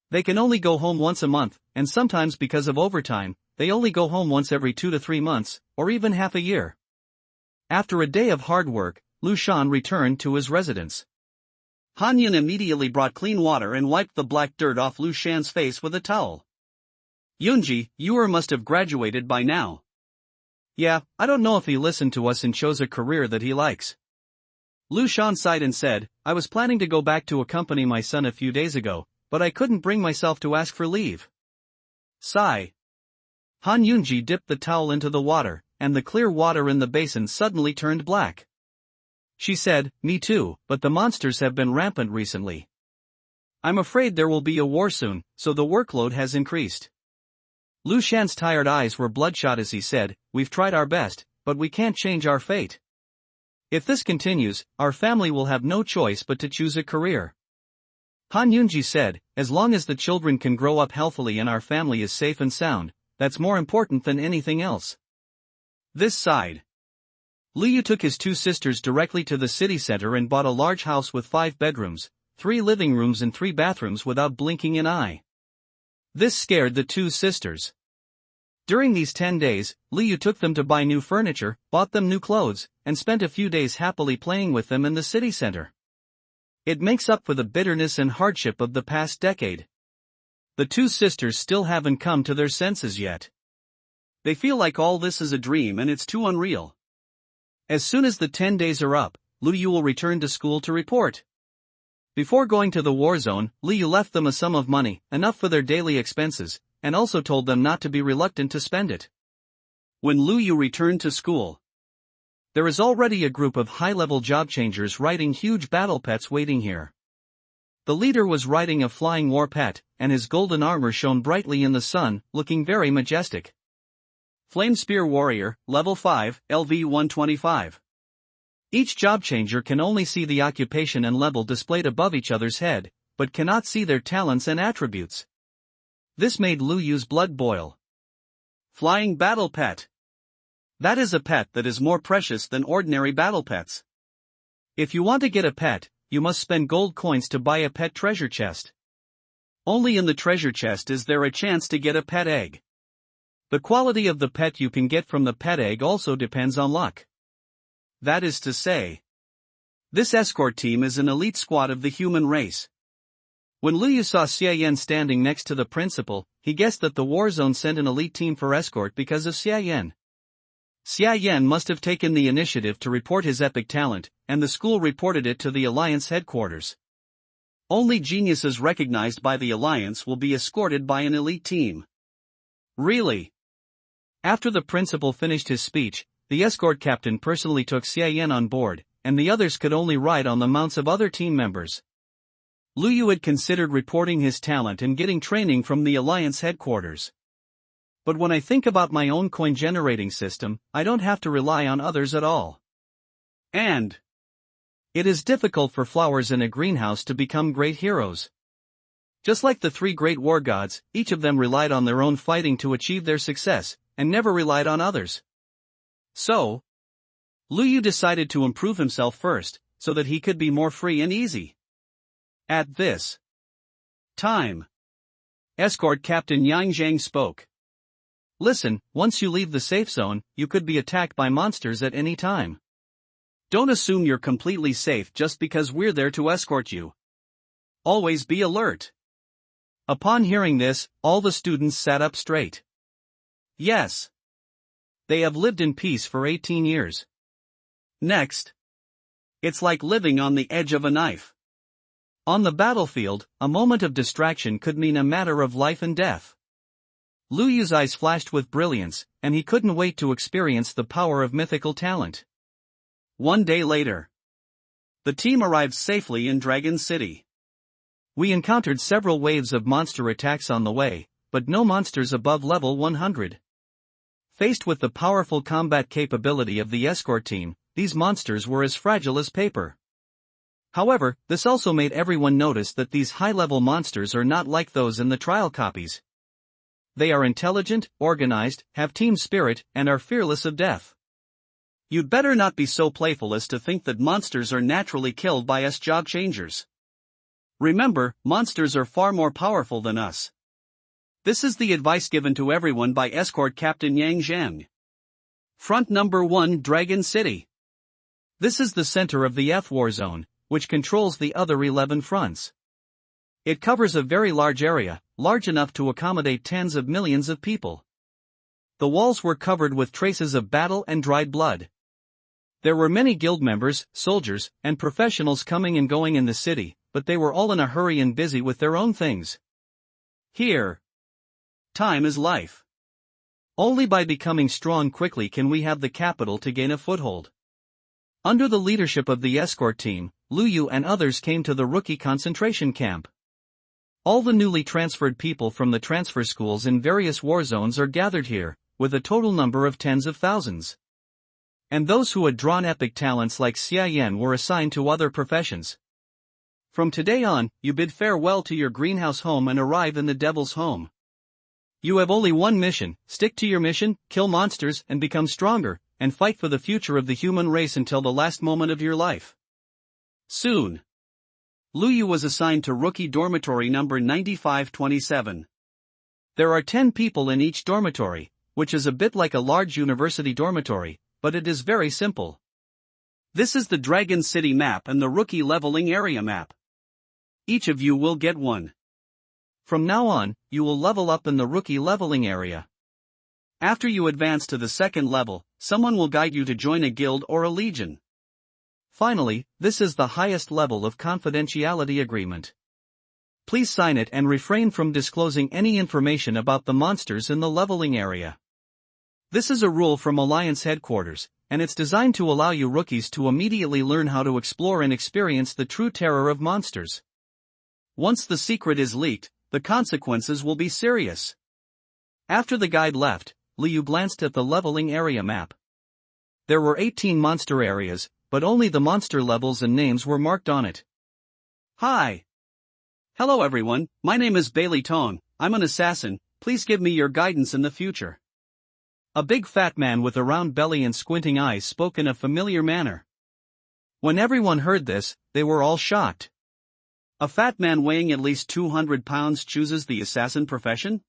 They can only go home once a month, and sometimes because of overtime, they only go home once every 2 to 3 months, or even half a year. After a day of hard work, Lu Shan returned to his residence. Han Yun immediately brought clean water and wiped the black dirt off Lu Shan's face with a towel. Yunji, you must have graduated by now. Yeah, I don't know if he listened to us and chose a career that he likes. Lu Shan sighed and said, I was planning to go back to accompany my son a few days ago, but I couldn't bring myself to ask for leave. Sigh. Han Yunji dipped the towel into the water, and the clear water in the basin suddenly turned black. She said, me too, but the monsters have been rampant recently. I'm afraid there will be a war soon, so the workload has increased. Lu Shan's tired eyes were bloodshot as he said, we've tried our best, but we can't change our fate. If this continues, our family will have no choice but to choose a career. Han Yunji said, as long as the children can grow up healthily and our family is safe and sound, that's more important than anything else. This sighed. Liu took his two sisters directly to the city center and bought a large house with 5 bedrooms, 3 living rooms and 3 bathrooms without blinking an eye. This scared the two sisters. During these 10 days, Liu took them to buy new furniture, bought them new clothes, and spent a few days happily playing with them in the city center. It makes up for the bitterness and hardship of the past decade. The two sisters still haven't come to their senses yet. They feel like all this is a dream and it's too unreal. As soon as the 10 days are up, Liu will return to school to report. Before going to the war zone, Liu left them a sum of money, enough for their daily expenses, and also told them not to be reluctant to spend it. When Liu returned to school, there is already a group of high-level job changers riding huge battle pets waiting here. The leader was riding a flying war pet, and his golden armor shone brightly in the sun, looking very majestic. Flame Spear Warrior, Level 5, LV 125. Each job changer can only see the occupation and level displayed above each other's head, but cannot see their talents and attributes. This made Liu's blood boil. Flying Battle Pet. That is a pet that is more precious than ordinary battle pets. If you want to get a pet, you must spend gold coins to buy a pet treasure chest. Only in the treasure chest is there a chance to get a pet egg. The quality of the pet you can get from the pet egg also depends on luck. That is to say, this escort team is an elite squad of the human race. When Liu saw Xie Yan standing next to the principal, he guessed that the war zone sent an elite team for escort because of Xie Yan. Xie Yan must have taken the initiative to report his epic talent, and the school reported it to the Alliance headquarters. Only geniuses recognized by the Alliance will be escorted by an elite team. Really? After the principal finished his speech, the escort captain personally took Xie Yan on board, and the others could only ride on the mounts of other team members. Liu had considered reporting his talent and getting training from the Alliance headquarters. But when I think about my own coin-generating system, I don't have to rely on others at all. And it is difficult for flowers in a greenhouse to become great heroes. Just like the 3 great war gods, each of them relied on their own fighting to achieve their success, and never relied on others. So, Liu decided to improve himself first, so that he could be more free and easy. At this time, escort Captain Yang Zhang spoke. Listen, once you leave the safe zone, you could be attacked by monsters at any time. Don't assume you're completely safe just because we're there to escort you. Always be alert. Upon hearing this, all the students sat up straight. Yes. They have lived in peace for 18 years. Next. It's like living on the edge of a knife. On the battlefield, a moment of distraction could mean a matter of life and death. Liu's eyes flashed with brilliance, and he couldn't wait to experience the power of mythical talent. One day later, the team arrived safely in Dragon City. We encountered several waves of monster attacks on the way, but no monsters above level 100. Faced with the powerful combat capability of the escort team, these monsters were as fragile as paper. However, this also made everyone notice that these high-level monsters are not like those in the trial copies. They are intelligent, organized, have team spirit, and are fearless of death. You'd better not be so playful as to think that monsters are naturally killed by us job changers. Remember, monsters are far more powerful than us. This is the advice given to everyone by escort Captain Yang Zhang. Front number 1, Dragon City. This is the center of the F war zone, which controls the other 11 fronts. It covers a very large area, large enough to accommodate tens of millions of people. The walls were covered with traces of battle and dried blood. There were many guild members, soldiers, and professionals coming and going in the city, but they were all in a hurry and busy with their own things. Here, time is life. Only by becoming strong quickly can we have the capital to gain a foothold. Under the leadership of the escort team, Lu Yu and others came to the rookie concentration camp. All the newly transferred people from the transfer schools in various war zones are gathered here, with a total number of tens of thousands. And those who had drawn epic talents like Xia Yan were assigned to other professions. From today on, you bid farewell to your greenhouse home and arrive in the Devil's home. You have only one mission: stick to your mission, kill monsters and become stronger, and fight for the future of the human race until the last moment of your life. Soon, Lu Yu was assigned to rookie dormitory number 9527. There are 10 people in each dormitory, which is a bit like a large university dormitory, but it is very simple. This is the Dragon City map and the rookie leveling area map. Each of you will get one. From now on, you will level up in the rookie leveling area. After you advance to the second level, someone will guide you to join a guild or a legion. Finally, this is the highest level of confidentiality agreement. Please sign it and refrain from disclosing any information about the monsters in the leveling area. This is a rule from Alliance headquarters, and it's designed to allow you rookies to immediately learn how to explore and experience the true terror of monsters. Once the secret is leaked, the consequences will be serious. After the guide left, Liu glanced at the leveling area map. There were 18 monster areas, but only the monster levels and names were marked on it. Hi! Hello everyone, my name is Bailey Tong, I'm an assassin, please give me your guidance in the future. A big fat man with a round belly and squinting eyes spoke in a familiar manner. When everyone heard this, they were all shocked. A fat man weighing at least 200 pounds chooses the assassin profession?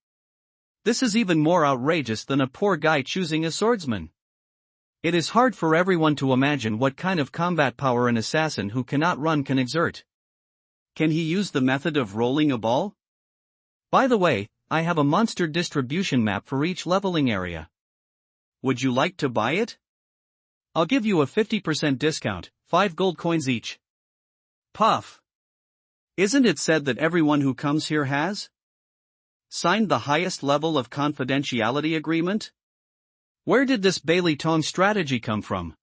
This is even more outrageous than a poor guy choosing a swordsman. It is hard for everyone to imagine what kind of combat power an assassin who cannot run can exert. Can he use the method of rolling a ball? By the way, I have a monster distribution map for each leveling area. Would you like to buy it? I'll give you a 50% discount, 5 gold coins each. Puff. Isn't it said that everyone who comes here has signed the highest level of confidentiality agreement? Where did this Bailey Tong strategy come from?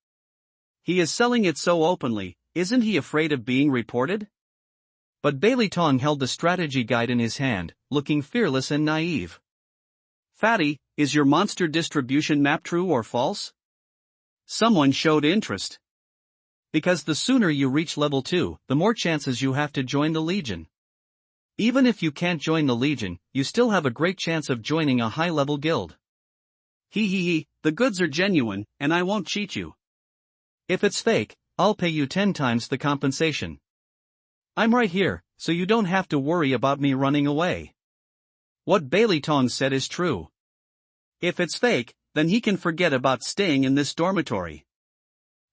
He is selling it so openly, isn't he afraid of being reported? But Bailey Tong held the strategy guide in his hand, looking fearless and naive. Fatty, is your monster distribution map true or false? Someone showed interest. Because the sooner you reach level 2, the more chances you have to join the Legion. Even if you can't join the Legion, you still have a great chance of joining a high-level guild. The goods are genuine, and I won't cheat you. If it's fake, I'll pay you 10 times the compensation. I'm right here, so you don't have to worry about me running away. What Bailey Tong said is true. If it's fake, then he can forget about staying in this dormitory.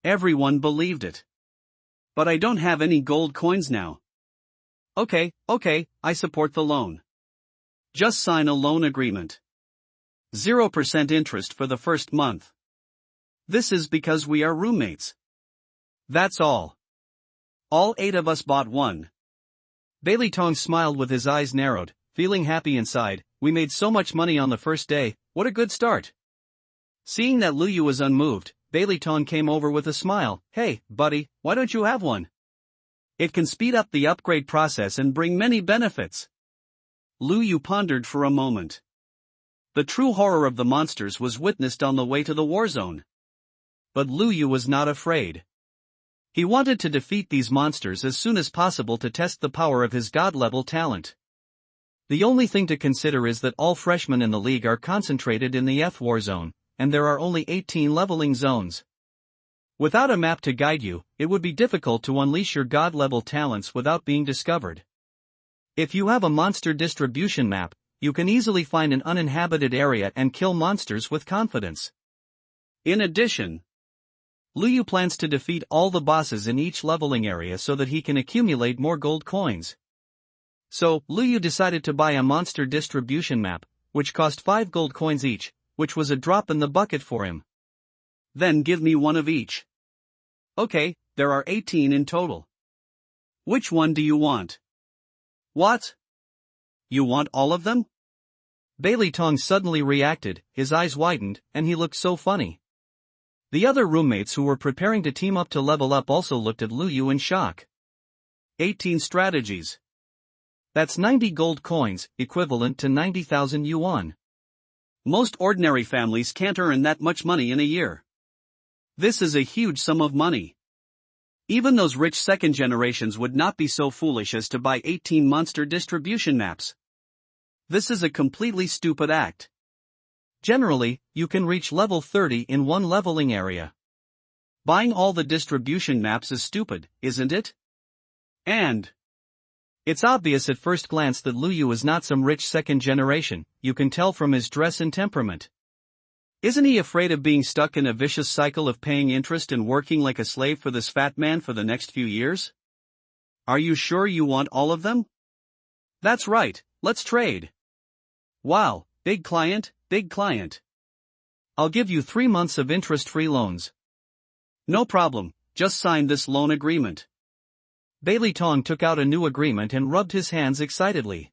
Everyone believed it. But I don't have any gold coins now. Okay, I support the loan. Just sign a loan agreement. 0% interest for the first month. This is because we are roommates. That's all. All 8 of us bought one. Bailey Tong smiled with his eyes narrowed, feeling happy inside. We made so much money on the first day, what a good start. Seeing that Lu Yu was unmoved, Bailey Tong came over with a smile. Hey, buddy, why don't you have one? It can speed up the upgrade process and bring many benefits. Lu Yu pondered for a moment. The true horror of the monsters was witnessed on the way to the war zone. But Lu Yu was not afraid. He wanted to defeat these monsters as soon as possible to test the power of his god-level talent. The only thing to consider is that all freshmen in the league are concentrated in the F war zone, and there are only 18 leveling zones. Without a map to guide you, it would be difficult to unleash your god-level talents without being discovered. If you have a monster distribution map, you can easily find an uninhabited area and kill monsters with confidence. In addition, Lu Yu plans to defeat all the bosses in each leveling area so that he can accumulate more gold coins. So, Lu Yu decided to buy a monster distribution map, which cost 5 gold coins each, which was a drop in the bucket for him. Then give me one of each. Okay, there are 18 in total. Which one do you want? What? You want all of them? Bailey Tong suddenly reacted, his eyes widened, and he looked so funny. The other roommates who were preparing to team up to level up also looked at Lu Yu in shock. 18 strategies. That's 90 gold coins, equivalent to 90,000 yuan. Most ordinary families can't earn that much money in a year. This is a huge sum of money. Even those rich second generations would not be so foolish as to buy 18 monster distribution maps. This is a completely stupid act. Generally, you can reach level 30 in one leveling area. Buying all the distribution maps is stupid, isn't it? And it's obvious at first glance that Lu Yu is not some rich second generation, you can tell from his dress and temperament. Isn't he afraid of being stuck in a vicious cycle of paying interest and working like a slave for this fat man for the next few years? Are you sure you want all of them? That's right, let's trade. Wow, big client, big client. I'll give you 3 months of interest-free loans. No problem, just sign this loan agreement. Bailey Tong took out a new agreement and rubbed his hands excitedly.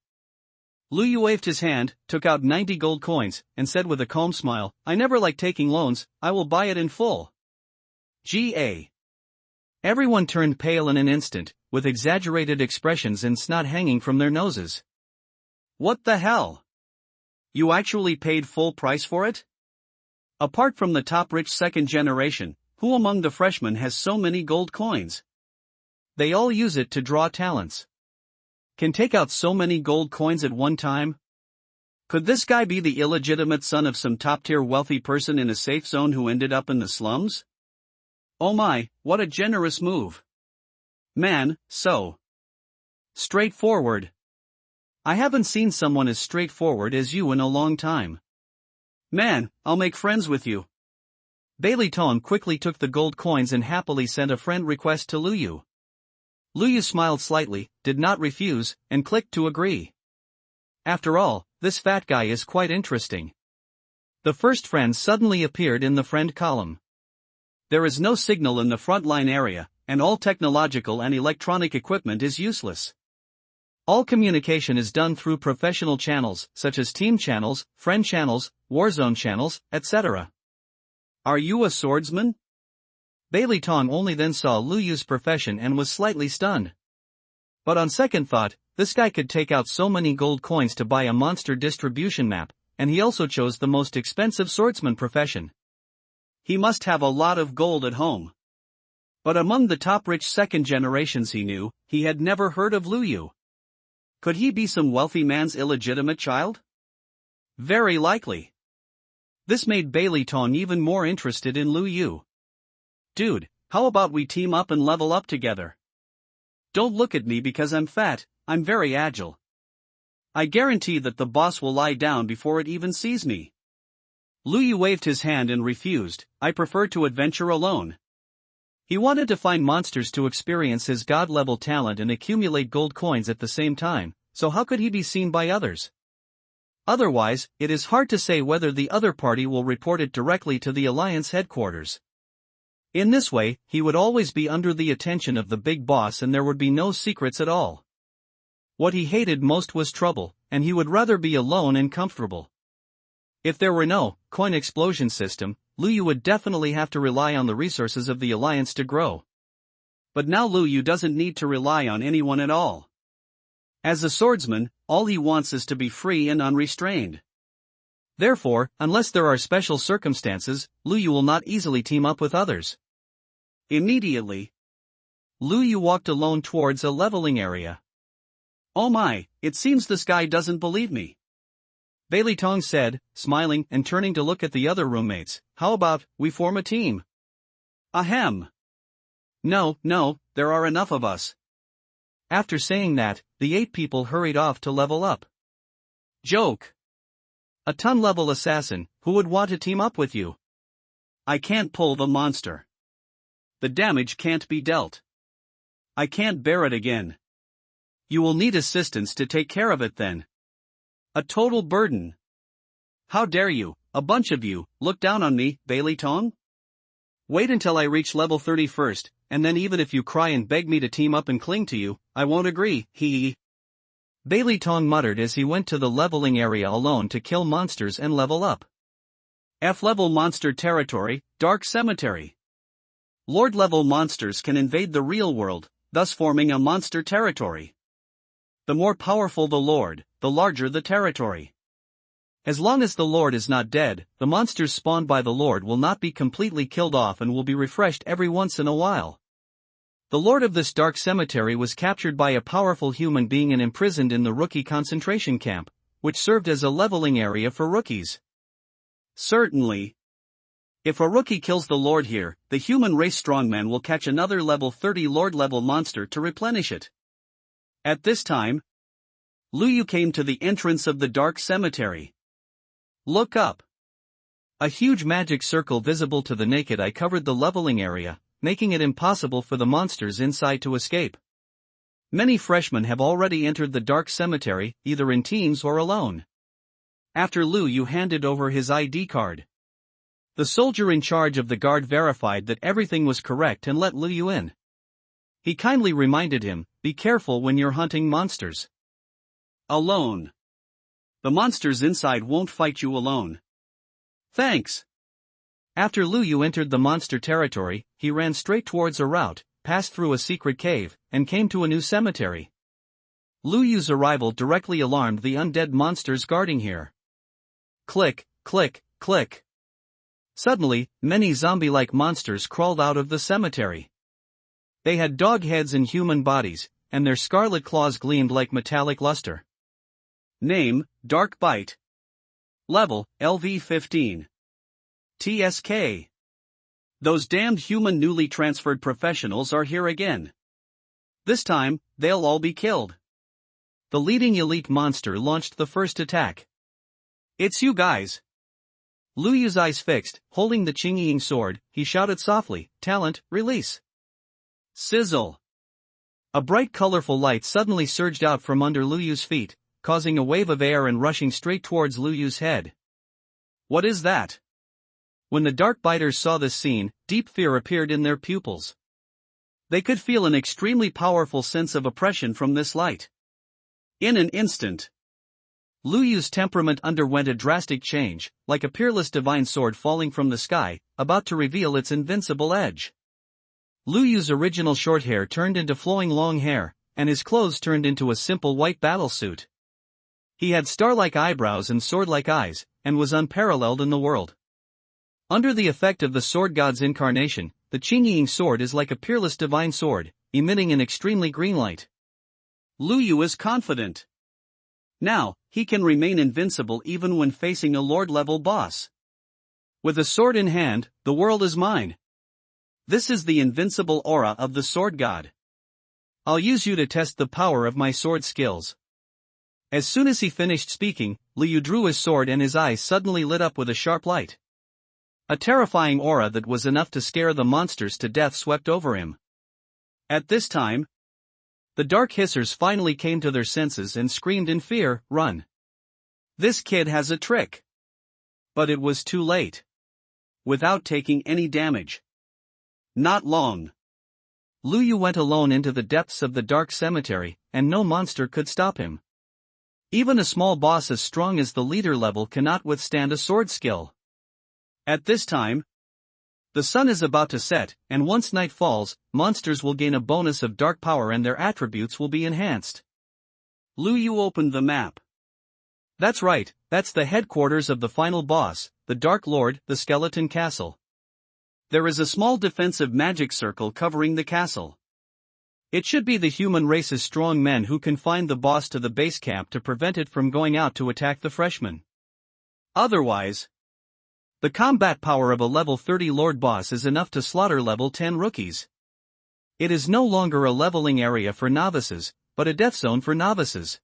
Lu Yu waved his hand, took out 90 gold coins, and said with a calm smile, I never like taking loans, I will buy it in full. G.A. Everyone turned pale in an instant, with exaggerated expressions and snot hanging from their noses. What the hell? You actually paid full price for it? Apart from the top rich second generation, who among the freshmen has so many gold coins? They all use it to draw talents. Can take out so many gold coins at one time? Could this guy be the illegitimate son of some top-tier wealthy person in a safe zone who ended up in the slums? Oh my, what a generous move. Man, so straightforward. I haven't seen someone as straightforward as you in a long time. Man, I'll make friends with you. Bailey Tong quickly took the gold coins and happily sent a friend request to Lu Yu. Lu Yu smiled slightly, did not refuse, and clicked to agree. After all, this fat guy is quite interesting. The first friend suddenly appeared in the friend column. There is no signal in the frontline area, and all technological and electronic equipment is useless. All communication is done through professional channels, such as team channels, friend channels, warzone channels, etc. Are you a swordsman? Bailey Tong only then saw Lu Yu's profession and was slightly stunned. But on second thought, this guy could take out so many gold coins to buy a monster distribution map, and he also chose the most expensive swordsman profession. He must have a lot of gold at home. But among the top rich second generations he knew, he had never heard of Lu Yu. Could he be some wealthy man's illegitimate child? Very likely. This made Bailey Tong even more interested in Lu Yu. Dude, how about we team up and level up together? Don't look at me because I'm fat, I'm very agile. I guarantee that the boss will lie down before it even sees me. Lu Yu waved his hand and refused, I prefer to adventure alone. He wanted to find monsters to experience his god-level talent and accumulate gold coins at the same time, so how could he be seen by others? Otherwise, it is hard to say whether the other party will report it directly to the Alliance headquarters. In this way, he would always be under the attention of the big boss and there would be no secrets at all. What he hated most was trouble, and he would rather be alone and comfortable. If there were no coin explosion system, Lu Yu would definitely have to rely on the resources of the Alliance to grow. But now Lu Yu doesn't need to rely on anyone at all. As a swordsman, all he wants is to be free and unrestrained. Therefore, unless there are special circumstances, Lu Yu will not easily team up with others. Immediately, Lu Yu walked alone towards a leveling area. Oh my, it seems this guy doesn't believe me. Bailey Tong said, smiling and turning to look at the other roommates, how about we form a team? Ahem. No, there are enough of us. After saying that, the 8 people hurried off to level up. Joke. A ton-level assassin, who would want to team up with you? I can't pull the monster. the damage can't be dealt. I can't bear it again. You will need assistance to take care of it then. A total burden. How dare you, a bunch of you, look down on me, Bailey Tong? Wait until I reach level 30 first, and then even if you cry and beg me to team up and cling to you, I won't agree, hee. Bailey Tong muttered as he went to the leveling area alone to kill monsters and level up. F-level monster territory, Dark Cemetery. Lord-level monsters can invade the real world, thus forming a monster territory. The more powerful the lord, the larger the territory. As long as the lord is not dead, the monsters spawned by the lord will not be completely killed off and will be refreshed every once in a while. The lord of this dark cemetery was captured by a powerful human being and imprisoned in the rookie concentration camp, which served as a leveling area for rookies. Certainly. If a rookie kills the lord here, the human race strongman will catch another level 30 lord-level monster to replenish it. At this time, Lu Yu came to the entrance of the dark cemetery. Look up. A huge magic circle visible to the naked eye covered the leveling area, making it impossible for the monsters inside to escape. Many freshmen have already entered the dark cemetery, either in teams or alone. After Lu Yu handed over his ID card, the soldier in charge of the guard verified that everything was correct and let Lu Yu in. He kindly reminded him, be careful when you're hunting monsters. Alone. The monsters inside won't fight you alone. Thanks. After Lu Yu entered the monster territory, he ran straight towards a route, passed through a secret cave, and came to a new cemetery. Lu Yu's arrival directly alarmed the undead monsters guarding here. Click, click, click. Suddenly, many zombie-like monsters crawled out of the cemetery. They had dog heads and human bodies, and their scarlet claws gleamed like metallic luster. Name, Dark Bite. Level, LV-15. TSK. Those damned human newly transferred professionals are here again. This time, they'll all be killed. The leading elite monster launched the first attack. It's you guys. Lu Yu's eyes fixed, holding the Qingying sword, he shouted softly, talent, release. Sizzle. A bright colorful light suddenly surged out from under Lu Yu's feet, causing a wave of air and rushing straight towards Lu Yu's head. What is that? When the dark biters saw this scene, deep fear appeared in their pupils. They could feel an extremely powerful sense of oppression from this light. In an instant, Lu Yu's temperament underwent a drastic change, like a peerless divine sword falling from the sky, about to reveal its invincible edge. Lu Yu's original short hair turned into flowing long hair, and his clothes turned into a simple white battlesuit. He had star-like eyebrows and sword-like eyes, and was unparalleled in the world. Under the effect of the sword god's incarnation, the Qingying sword is like a peerless divine sword, emitting an extremely green light. Lu Yu is confident. Now, he can remain invincible even when facing a lord-level boss. With a sword in hand, the world is mine. This is the invincible aura of the sword god. I'll use you to test the power of my sword skills. As soon as he finished speaking, Lu Yu drew his sword and his eyes suddenly lit up with a sharp light. A terrifying aura that was enough to scare the monsters to death swept over him. At this time, the dark hissers finally came to their senses and screamed in fear, "Run! This kid has a trick!" But it was too late. Without taking any damage. Not long. Lu Yu went alone into the depths of the dark cemetery, and no monster could stop him. Even a small boss as strong as the leader level cannot withstand a sword skill. At this time, the sun is about to set, and once night falls, monsters will gain a bonus of dark power and their attributes will be enhanced. Lu Yu opened the map. That's right, that's the headquarters of the final boss, the Dark Lord, the Skeleton Castle. There is a small defensive magic circle covering the castle. It should be the human race's strong men who confine the boss to the base camp to prevent it from going out to attack the freshmen. Otherwise, the combat power of a level 30 Lord boss is enough to slaughter level 10 rookies. It is no longer a leveling area for novices, but a death zone for novices.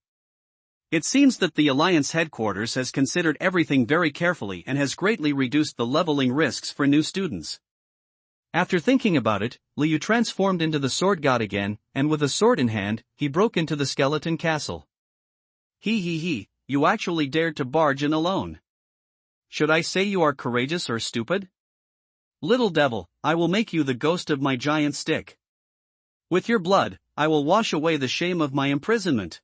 It seems that the Alliance headquarters has considered everything very carefully and has greatly reduced the leveling risks for new students. After thinking about it, Liu transformed into the sword god again, and with a sword in hand, he broke into the skeleton castle. He, you actually dared to barge in alone. Should I say you are courageous or stupid? Little devil, I will make you the ghost of my giant stick. With your blood, I will wash away the shame of my imprisonment.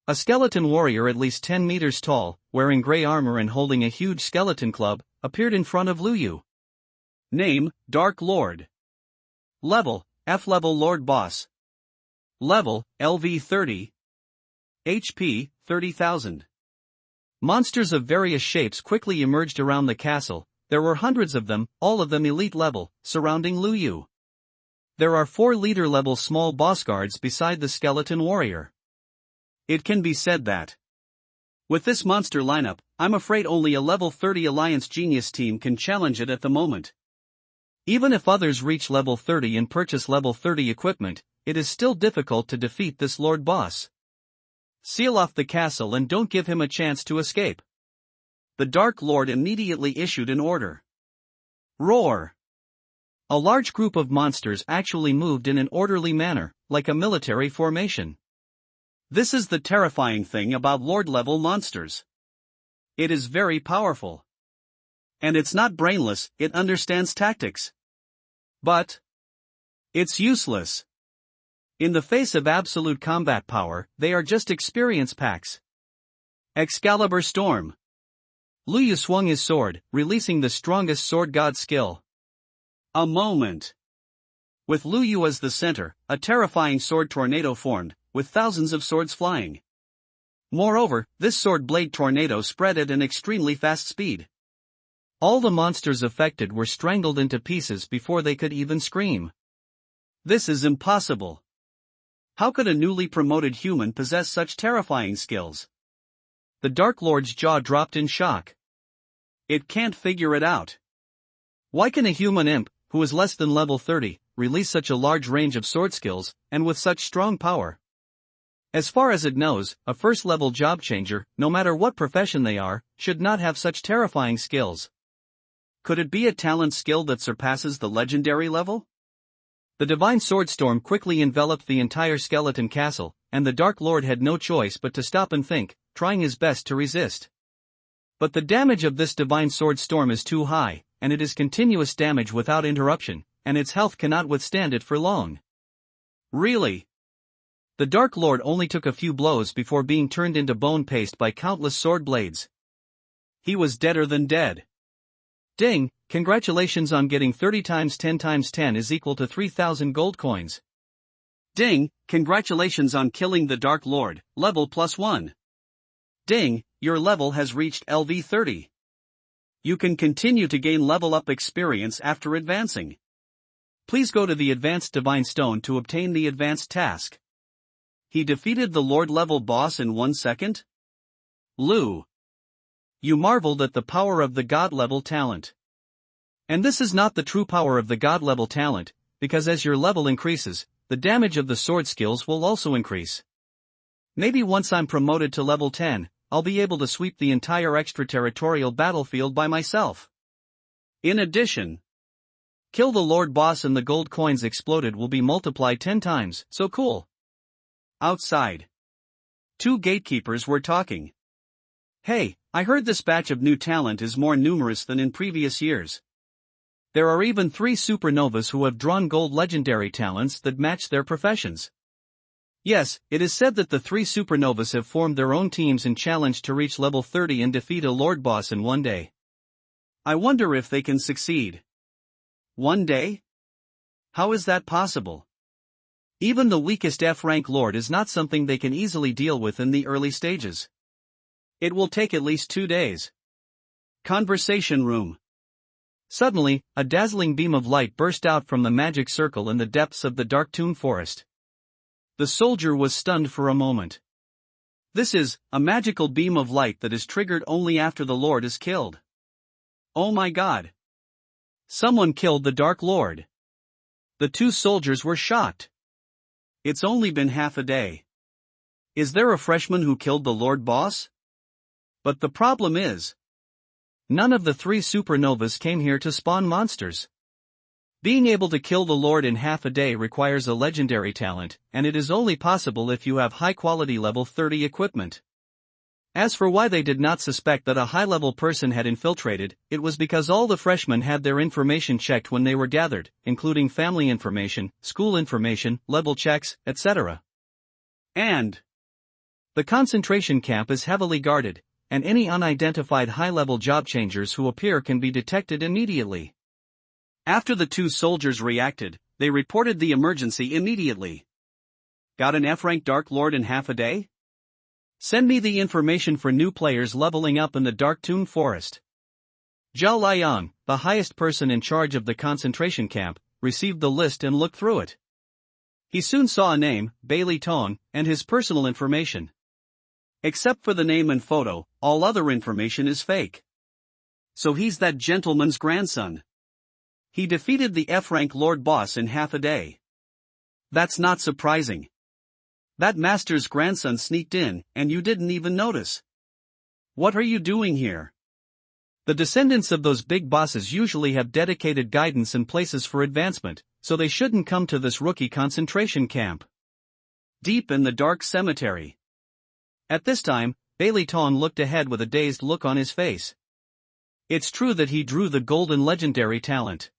A skeleton warrior at least 10 meters tall, wearing gray armor and holding a huge skeleton club, appeared in front of Liu. Name, Dark Lord. Level, F-level Lord Boss. Level, LV 30. HP, 30,000. Monsters of various shapes quickly emerged around the castle. There were hundreds of them, all of them elite level, surrounding Liu. There are 4 leader-level small boss guards beside the skeleton warrior. It can be said that with this monster lineup, I'm afraid only a level 30 Alliance Genius team can challenge it at the moment. Even if others reach level 30 and purchase level 30 equipment, it is still difficult to defeat this Lord Boss. Seal off the castle and don't give him a chance to escape. The Dark Lord immediately issued an order. Roar! A large group of monsters actually moved in an orderly manner, like a military formation. This is the terrifying thing about Lord-level monsters. It is very powerful. And it's not brainless, it understands tactics. But it's useless. In the face of absolute combat power, they are just experience packs. Excalibur Storm. Liu swung his sword, releasing the strongest sword god skill. A moment. With Liu as the center, a terrifying sword tornado formed, with thousands of swords flying. Moreover, this sword blade tornado spread at an extremely fast speed. All the monsters affected were strangled into pieces before they could even scream. This is impossible. How could a newly promoted human possess such terrifying skills? The Dark Lord's jaw dropped in shock. It can't figure it out. Why can a human imp, who is less than level 30, release such a large range of sword skills, and with such strong power? As far as it knows, a first-level job changer, no matter what profession they are, should not have such terrifying skills. Could it be a talent skill that surpasses the legendary level? The divine sword storm quickly enveloped the entire skeleton castle, and the Dark Lord had no choice but to stop and think, trying his best to resist. But the damage of this divine sword storm is too high, and it is continuous damage without interruption, and its health cannot withstand it for long. Really? The Dark Lord only took a few blows before being turned into bone paste by countless sword blades. He was deader than dead. Ding, congratulations on getting 30 times 10 times 10 is equal to 3,000 gold coins. Ding, congratulations on killing the Dark Lord, level +1. Ding, your level has reached LV 30. You can continue to gain level up experience after advancing. Please go to the Advanced Divine Stone to obtain the advanced task. He defeated the Lord level boss in 1 second? Liu. You marveled at the power of the God level talent. And this is not the true power of the God level talent, because as your level increases, the damage of the sword skills will also increase. Maybe once I'm promoted to level 10, I'll be able to sweep the entire extraterritorial battlefield by myself. In addition, kill the Lord boss and the gold coins exploded will be multiplied 10 times, so cool. Outside, 2 gatekeepers were talking. Hey, I heard this batch of new talent is more numerous than in previous years. There are even 3 supernovas who have drawn gold legendary talents that match their professions. Yes, it is said that the 3 supernovas have formed their own teams and challenged to reach level 30 and defeat a Lord boss in 1 day. I wonder if they can succeed. 1 day? How is that possible? Even the weakest F-rank Lord is not something they can easily deal with in the early stages. It will take at least 2 days. Conversation room. Suddenly, a dazzling beam of light burst out from the magic circle in the depths of the Dark Toon Forest. The soldier was stunned for a moment. This is a magical beam of light that is triggered only after the Lord is killed. Oh my God! Someone killed the Dark Lord. The 2 soldiers were shocked. It's only been half a day. Is there a freshman who killed the Lord boss? But the problem is, none of the 3 supernovas came here to spawn monsters. Being able to kill the Lord in half a day requires a legendary talent, and it is only possible if you have high-quality level 30 equipment. As for why they did not suspect that a high-level person had infiltrated, it was because all the freshmen had their information checked when they were gathered, including family information, school information, level checks, etc. And the concentration camp is heavily guarded, and any unidentified high-level job changers who appear can be detected immediately. After the two soldiers reacted, they reported the emergency immediately. Got an F-rank Dark Lord in half a day? Send me the information for new players leveling up in the Dark Toon Forest. Zhao Liang, the highest person in charge of the concentration camp, received the list and looked through it. He soon saw a name, Bailey Tong, and his personal information. Except for the name and photo, all other information is fake. So he's that gentleman's grandson. He defeated the F-rank Lord Boss in half a day. That's not surprising. That master's grandson sneaked in, and you didn't even notice. What are you doing here? The descendants of those big bosses usually have dedicated guidance and places for advancement, so they shouldn't come to this rookie concentration camp. Deep in the dark cemetery. At this time, Bailey Tong looked ahead with a dazed look on his face. It's true that he drew the golden legendary talent.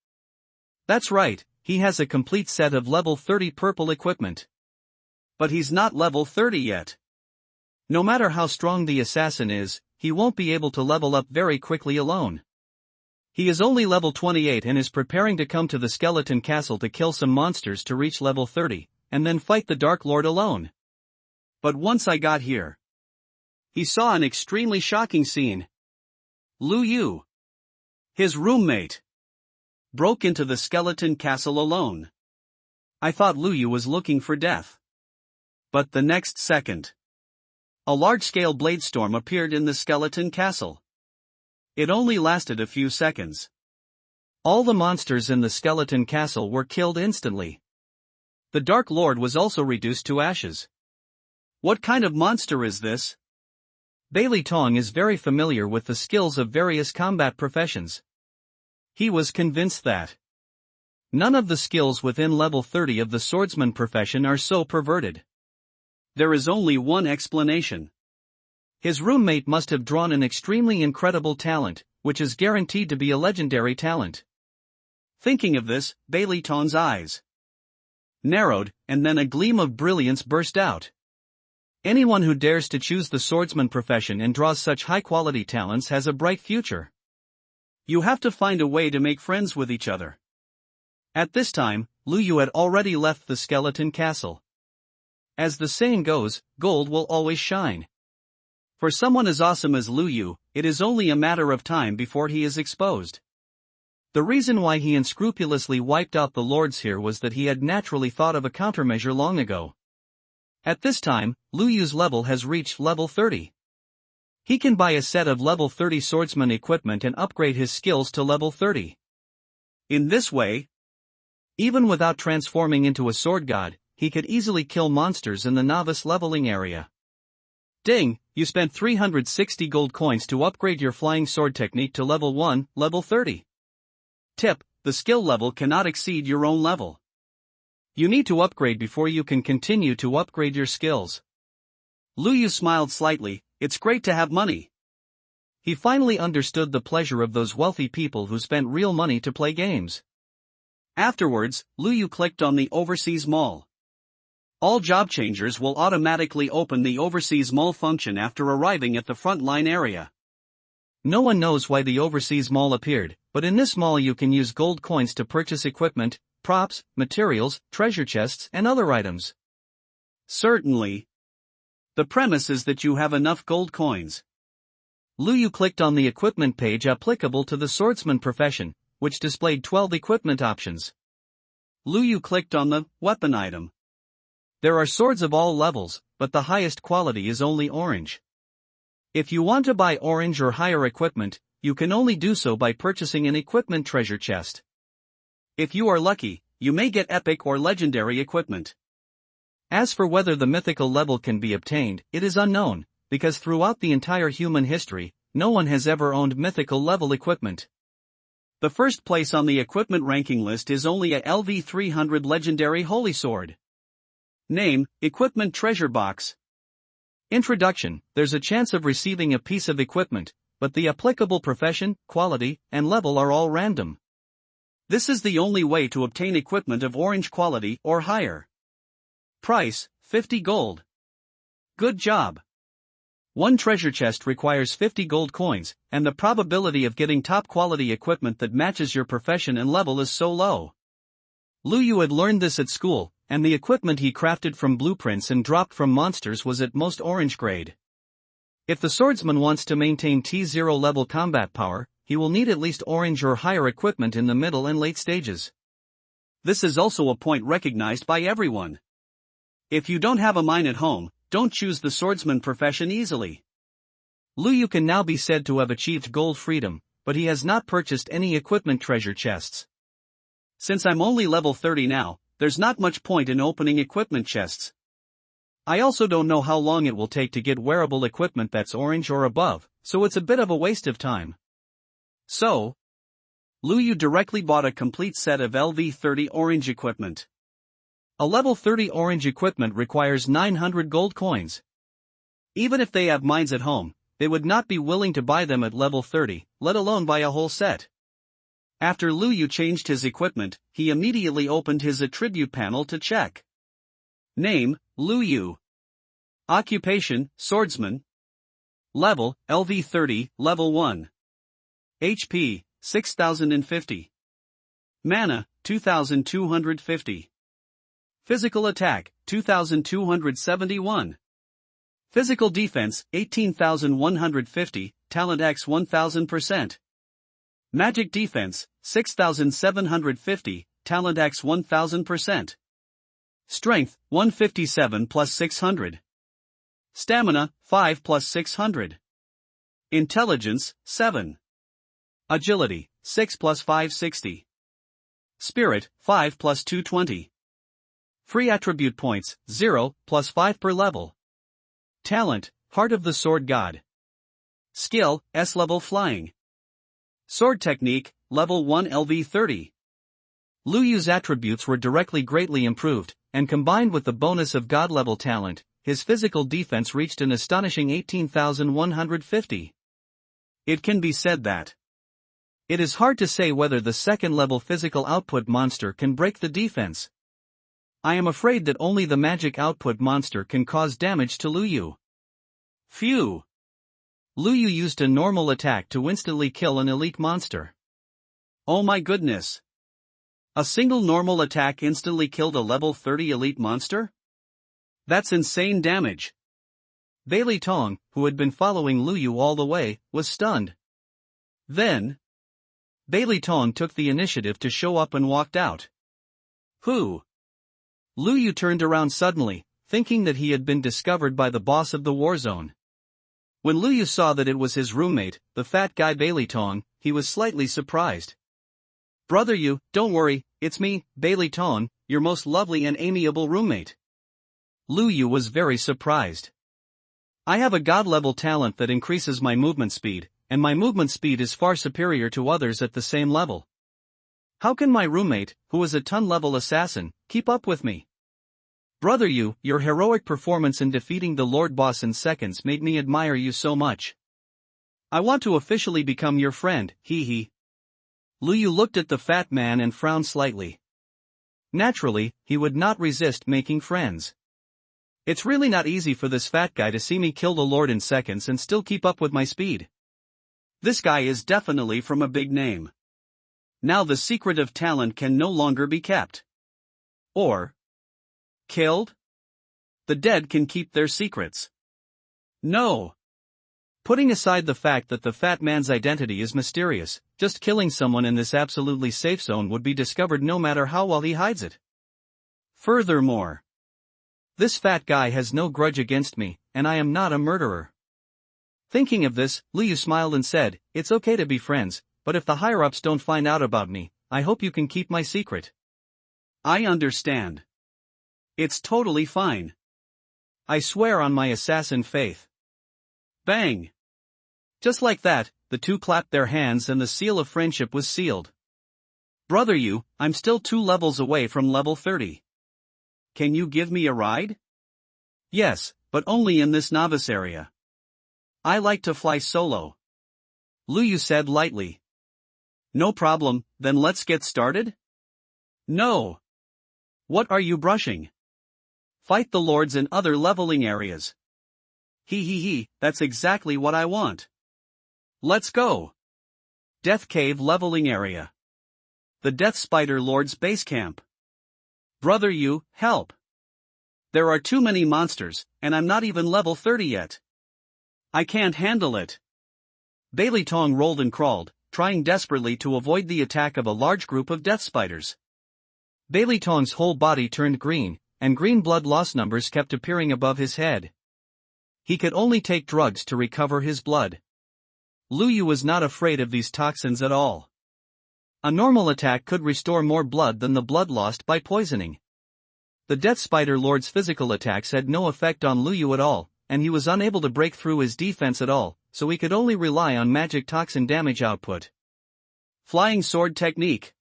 That's right, he has a complete set of level 30 purple equipment. But he's not level 30 yet. No matter how strong the assassin is, he won't be able to level up very quickly alone. He is only level 28 and is preparing to come to the skeleton castle to kill some monsters to reach level 30, and then fight the Dark Lord alone. But once I got here, he saw an extremely shocking scene. Lu Yu, his roommate, broke into the skeleton castle alone. I thought Lu Yu was looking for death. But the next second, a large-scale blade storm appeared in the skeleton castle. It only lasted a few seconds. All the monsters in the skeleton castle were killed instantly. The Dark Lord was also reduced to ashes. What kind of monster is this? Bailey Tong is very familiar with the skills of various combat professions. He was convinced that none of the skills within level 30 of the swordsman profession are so perverted. There is only one explanation. His roommate must have drawn an extremely incredible talent, which is guaranteed to be a legendary talent. Thinking of this, Bailey Tong's eyes narrowed, and then a gleam of brilliance burst out. Anyone who dares to choose the swordsman profession and draws such high-quality talents has a bright future. You have to find a way to make friends with each other. At this time, Lu Yu had already left the skeleton castle. As the saying goes, gold will always shine. For someone as awesome as Lu Yu, it is only a matter of time before he is exposed. The reason why he unscrupulously wiped out the lords here was that he had naturally thought of a countermeasure long ago. At this time, Lu Yu's level has reached level 30. He can buy a set of level 30 swordsman equipment and upgrade his skills to level 30. In this way, even without transforming into a sword god, he could easily kill monsters in the novice leveling area. Ding, you spent 360 gold coins to upgrade your flying sword technique to level 1, level 30. Tip, the skill level cannot exceed your own level. You need to upgrade before you can continue to upgrade your skills. Lu Yu smiled slightly. It's great to have money. He finally understood the pleasure of those wealthy people who spent real money to play games. Afterwards, Lu Yu clicked on the Overseas Mall. All job changers will automatically open the Overseas Mall function after arriving at the frontline area. No one knows why the Overseas Mall appeared, but in this mall you can use gold coins to purchase equipment, props, materials, treasure chests, and other items. Certainly. The premise is that you have enough gold coins. Lu Yu clicked on the equipment page applicable to the swordsman profession, which displayed 12 equipment options. Lu Yu clicked on the weapon item. There are swords of all levels, but the highest quality is only orange. If you want to buy orange or higher equipment, you can only do so by purchasing an equipment treasure chest. If you are lucky, you may get epic or legendary equipment. As for whether the mythical level can be obtained, it is unknown, because throughout the entire human history, no one has ever owned mythical level equipment. The first place on the equipment ranking list is only a LV300 Legendary Holy Sword. Name, Equipment Treasure Box. Introduction: there's a chance of receiving a piece of equipment, but the applicable profession, quality, and level are all random. This is the only way to obtain equipment of orange quality or higher. Price, 50 gold. Good job. One treasure chest requires 50 gold coins, and the probability of getting top quality equipment that matches your profession and level is so low. Lu Yu had learned this at school, and the equipment he crafted from blueprints and dropped from monsters was at most orange grade. If the swordsman wants to maintain T0 level combat power, he will need at least orange or higher equipment in the middle and late stages. This is also a point recognized by everyone. If you don't have a mine at home, don't choose the swordsman profession easily. Lu Yu can now be said to have achieved gold freedom, but he has not purchased any equipment treasure chests. Since I'm only level 30 now, there's not much point in opening equipment chests. I also don't know how long it will take to get wearable equipment that's orange or above, so it's a bit of a waste of time. So, Lu Yu directly bought a complete set of LV30 orange equipment. A level 30 orange equipment requires 900 gold coins. Even if they have mines at home, they would not be willing to buy them at level 30, let alone buy a whole set. After Lu Yu changed his equipment, he immediately opened his attribute panel to check. Name, Lu Yu. Occupation, swordsman. Level, LV30, level 1. HP, 6050. Mana, 2250. Physical attack, 2271. Physical defense, 18,150, talent X 1000%. Magic defense, 6,750, talent X 1000%. Strength, 157 plus 600. Stamina, 5 plus 600. Intelligence, 7. Agility, 6 plus 560. Spirit, 5 plus 220. Free attribute points, 0, plus 5 per level. Talent, Heart of the Sword God. Skill, S-level flying. Sword technique, level 1 LV30. Lu Yu's attributes were directly greatly improved, and combined with the bonus of God-level talent, his physical defense reached an astonishing 18,150. It can be said that it is hard to say whether the second-level physical output monster can break the defense. I am afraid that only the magic output monster can cause damage to Lu Yu. Phew! Lu Yu used a normal attack to instantly kill an elite monster. Oh my goodness! A single normal attack instantly killed a level 30 elite monster? That's insane damage. Bailey Tong, who had been following Lu Yu all the way, was stunned. Then, Bailey Tong took the initiative to show up and walked out. Who? Lu Yu turned around suddenly, thinking that he had been discovered by the boss of the war zone. When Lu Yu saw that it was his roommate, the fat guy Bailey Tong, he was slightly surprised. Brother Yu, don't worry, it's me, Bailey Tong, your most lovely and amiable roommate. Lu Yu was very surprised. I have a god-level talent that increases my movement speed, and my movement speed is far superior to others at the same level. How can my roommate, who is a ton-level assassin, keep up with me? Brother Yu, your heroic performance in defeating the Lord Boss in seconds made me admire you so much. I want to officially become your friend, hee hee. Lu Yu looked at the fat man and frowned slightly. Naturally, he would not resist making friends. It's really not easy for this fat guy to see me kill the Lord in seconds and still keep up with my speed. This guy is definitely from a big name. Now the secret of talent can no longer be kept. Or killed? The dead can keep their secrets. No. Putting aside the fact that the fat man's identity is mysterious, just killing someone in this absolutely safe zone would be discovered no matter how well he hides it. Furthermore, this fat guy has no grudge against me, and I am not a murderer. Thinking of this, Lu Yu smiled and said, "It's okay to be friends, but if the higher-ups don't find out about me, I hope you can keep my secret." I understand. It's totally fine. I swear on my assassin faith. Bang! Just like that, the two clapped their hands and the seal of friendship was sealed. Brother Yu, I'm still 2 levels away from level 30. Can you give me a ride? Yes, but only in this novice area. I like to fly solo. Lu Yu said lightly. No problem, then let's get started? No. What are you brushing? Fight the lords in other leveling areas. He, that's exactly what I want. Let's go. Death Cave leveling area. The Death Spider Lord's base camp. Brother Yu, help. There are too many monsters, and I'm not even level 30 yet. I can't handle it. Bailey Tong rolled and crawled, trying desperately to avoid the attack of a large group of death spiders. Bailey Tong's whole body turned green, and green blood loss numbers kept appearing above his head. He could only take drugs to recover his blood. Lu Yu was not afraid of these toxins at all. A normal attack could restore more blood than the blood lost by poisoning. The Death Spider Lord's physical attacks had no effect on Lu Yu at all, and he was unable to break through his defense at all, so he could only rely on magic toxin damage output. Flying Sword Technique.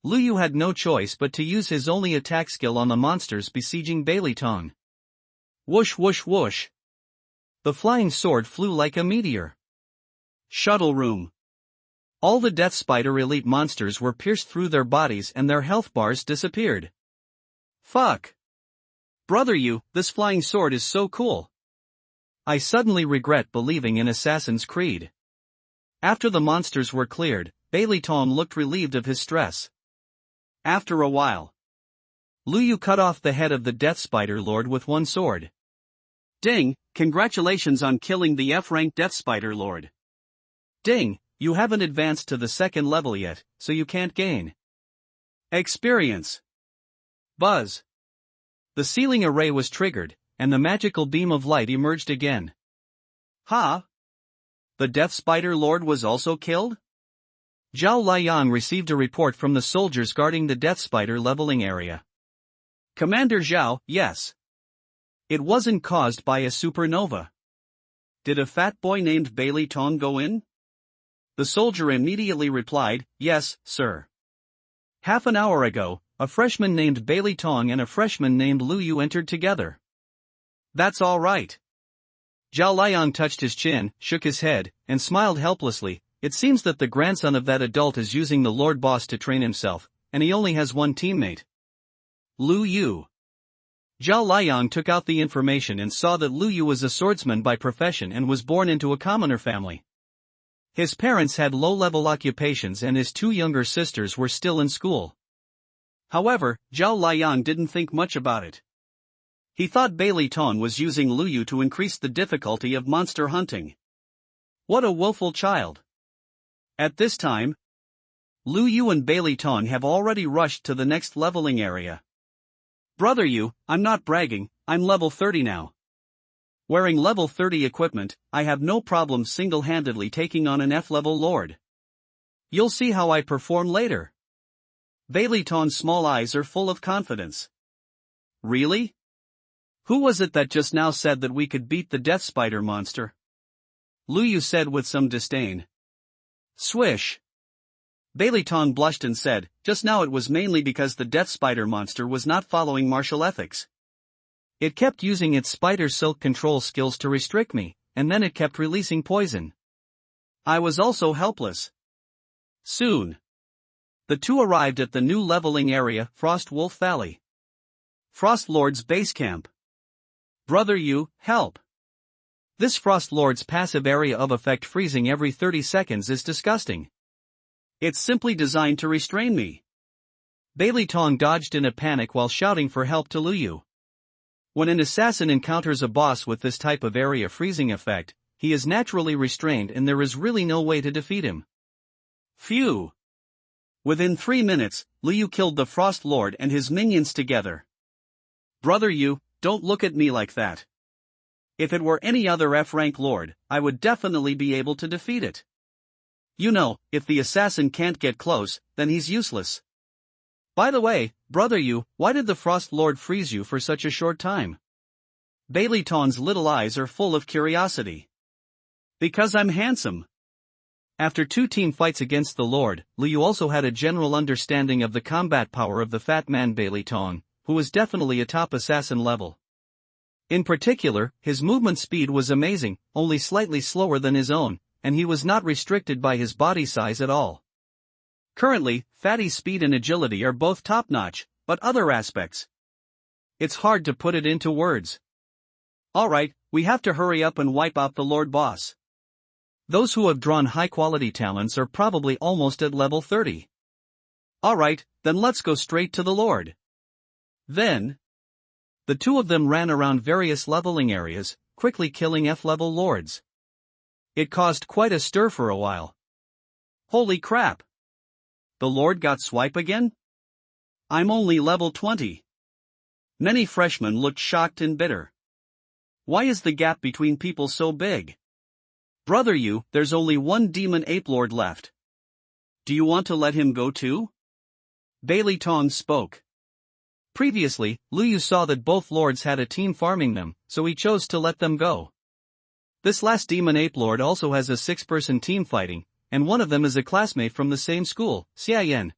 Lu Yu had no choice but to use his only attack skill on the monsters besieging Bailey Tong. Whoosh whoosh whoosh. The flying sword flew like a meteor. Shuttle Room. All the Death Spider elite monsters were pierced through their bodies and their health bars disappeared. Fuck. Brother Yu, this flying sword is so cool. I suddenly regret believing in Assassin's Creed. After the monsters were cleared, Bailey Tong looked relieved of his stress. After a while, Lu Yu cut off the head of the Death Spider Lord with one sword. Ding, congratulations on killing the F-rank Death Spider Lord. Ding, you haven't advanced to the 2nd level yet, so you can't gain experience. Buzz. The sealing array was triggered, and the magical beam of light emerged again. Ha! The Death Spider Lord was also killed? Zhao Liang received a report from the soldiers guarding the Death Spider leveling area. Commander Zhao, yes. It wasn't caused by a supernova. Did a fat boy named Bailey Tong go in? The soldier immediately replied, yes, sir. Half an hour ago, a freshman named Bailey Tong and a freshman named Lu Yu entered together. That's all right. Zhao Liang touched his chin, shook his head, and smiled helplessly. It seems that the grandson of that adult is using the Lord Boss to train himself, and he only has one teammate. Lu Yu. Zhao Liang took out the information and saw that Lu Yu was a swordsman by profession and was born into a commoner family. His parents had low-level occupations and his 2 younger sisters were still in school. However, Zhao Liang didn't think much about it. He thought Bailey Tong was using Lu Yu to increase the difficulty of monster hunting. What a willful child. At this time, Lu Yu and Bailey Tong have already rushed to the next leveling area. Brother Yu, I'm not bragging, I'm level 30 now. Wearing level 30 equipment, I have no problem single-handedly taking on an F-level lord. You'll see how I perform later. Bailey Tong's small eyes are full of confidence. Really? Who was it that just now said that we could beat the Death Spider monster? Lu Yu said with some disdain. Swish. Bailey Tong blushed and said, just now it was mainly because the Death Spider monster was not following martial ethics. It kept using its spider silk control skills to restrict me, and then it kept releasing poison. I was also helpless. Soon, the two arrived at the new leveling area, Frost Wolf Valley. Frost Lord's base camp. Brother Yu, help. This Frost Lord's passive area of effect freezing every 30 seconds is disgusting. It's simply designed to restrain me. Bailey Tong dodged in a panic while shouting for help to Lu Yu. When an assassin encounters a boss with this type of area freezing effect, he is naturally restrained and there is really no way to defeat him. Phew! Within 3 minutes, Lu Yu killed the Frost Lord and his minions together. Brother Yu, don't look at me like that. If it were any other F-rank lord, I would definitely be able to defeat it. You know, if the assassin can't get close, then he's useless. By the way, Brother Yu, why did the Frost Lord freeze you for such a short time? Bailey Tong's little eyes are full of curiosity. Because I'm handsome. After 2 team fights against the Lord, Liu also had a general understanding of the combat power of the fat man Bailey Tong, who was definitely a top assassin level. In particular, his movement speed was amazing, only slightly slower than his own, and he was not restricted by his body size at all. Currently, Fatty's speed and agility are both top-notch, but other aspects. It's hard to put it into words. Alright, we have to hurry up and wipe out the Lord Boss. Those who have drawn high-quality talents are probably almost at level 30. Alright, then let's go straight to the Lord. Then, the 2 of them ran around various leveling areas, quickly killing F-level lords. It caused quite a stir for a while. Holy crap! The Lord got swipe again? I'm only level 20. Many freshmen looked shocked and bitter. Why is the gap between people so big? Brother Yu, there's only one demon ape lord left. Do you want to let him go too? Bailey Tong spoke. Previously, Liu saw that both lords had a team farming them, so he chose to let them go. This last demon ape lord also has a 6-person team fighting, and one of them is a classmate from the same school, Xiayan.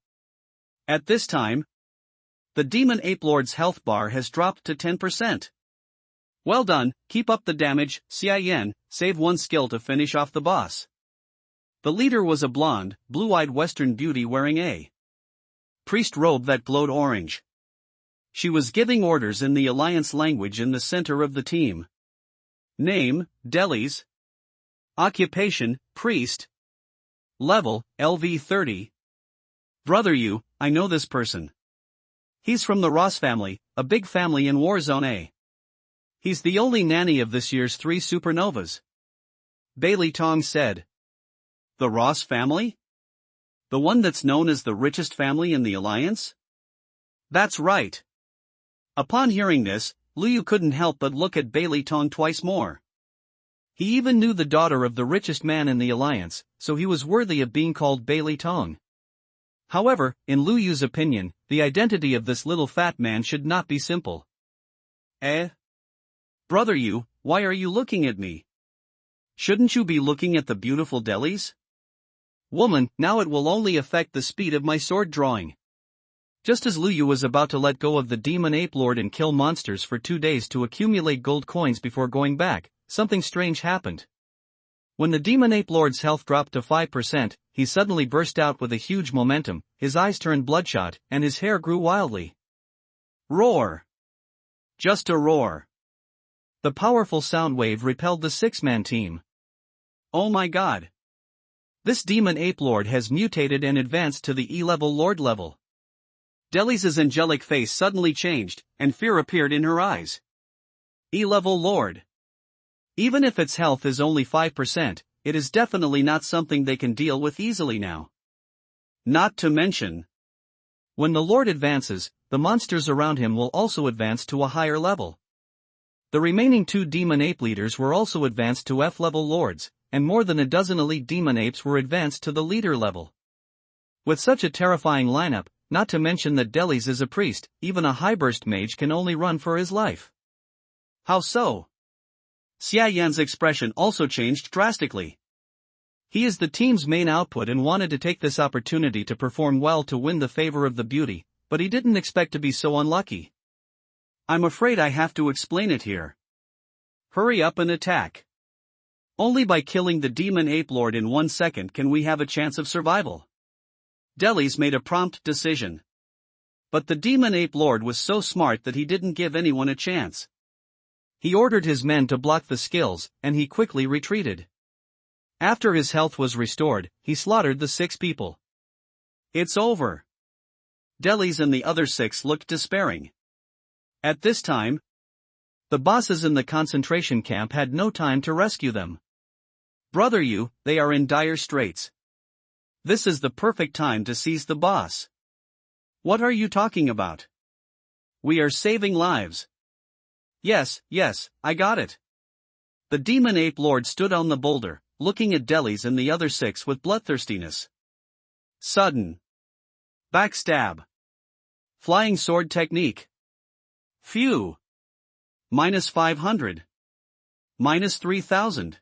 At this time, the demon ape lord's health bar has dropped to 10%. Well done, keep up the damage, Xiayan, save 1 skill to finish off the boss. The leader was a blonde, blue-eyed Western beauty wearing a priest robe that glowed orange. She was giving orders in the Alliance language in the center of the team. Name, Delis. Occupation, priest. Level, LV 30. Brother Yu, I know this person. He's from the Ross family, a big family in Warzone A. He's the only nanny of this year's 3 supernovas. Bailey Tong said. The Ross family? The one that's known as the richest family in the Alliance? That's right. Upon hearing this, Liu couldn't help but look at Bailey Tong twice more. He even knew the daughter of the richest man in the Alliance, so he was worthy of being called Bailey Tong. However, in Liu Yu's opinion, the identity of this little fat man should not be simple. Brother Yu, why are you looking at me? Shouldn't you be looking at the beautiful Delis? Woman, now it will only affect the speed of my sword drawing. Just as Liu Yu was about to let go of the demon ape lord and kill monsters for 2 days to accumulate gold coins before going back, something strange happened. When the demon ape lord's health dropped to 5%, he suddenly burst out with a huge momentum, his eyes turned bloodshot, and his hair grew wildly. Roar! Just a roar. The powerful sound wave repelled the 6-man team. Oh my god! This demon ape lord has mutated and advanced to the E-level lord level. Delis's angelic face suddenly changed, and fear appeared in her eyes. E-level lord. Even if its health is only 5%, it is definitely not something they can deal with easily now. Not to mention, when the lord advances, the monsters around him will also advance to a higher level. The remaining 2 demon ape leaders were also advanced to F-level lords, and more than a dozen elite demon apes were advanced to the leader level. With such a terrifying lineup, not to mention that Delis is a priest, even a high-burst mage can only run for his life. How so? Xiayan's expression also changed drastically. He is the team's main output and wanted to take this opportunity to perform well to win the favor of the beauty, but he didn't expect to be so unlucky. I'm afraid I have to explain it here. Hurry up and attack. Only by killing the demon ape lord in 1 second can we have a chance of survival. Delis made a prompt decision. But the demon ape lord was so smart that he didn't give anyone a chance. He ordered his men to block the skills, and he quickly retreated. After his health was restored, he slaughtered the 6 people. It's over. Delis and the other 6 looked despairing. At this time, the bosses in the concentration camp had no time to rescue them. Brother Yu, they are in dire straits. This is the perfect time to seize the boss. What are you talking about? We are saving lives. Yes, I got it. The demon ape lord stood on the boulder, looking at Delis and the other 6 with bloodthirstiness. Sudden. Backstab. Flying sword technique. Phew. -500. -3000.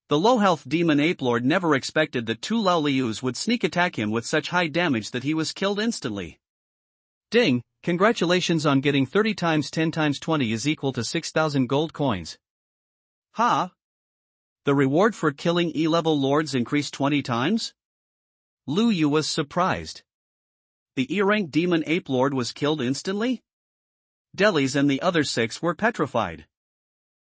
The low-health demon ape lord never expected that two Lao Lius would sneak attack him with such high damage that he was killed instantly. Ding, congratulations on getting 30 times 10 times 20 is equal to 6,000 gold coins. Ha! The reward for killing E-level lords increased 20 times? Lu Yu was surprised. The E-rank demon ape lord was killed instantly? Delis and the other 6 were petrified.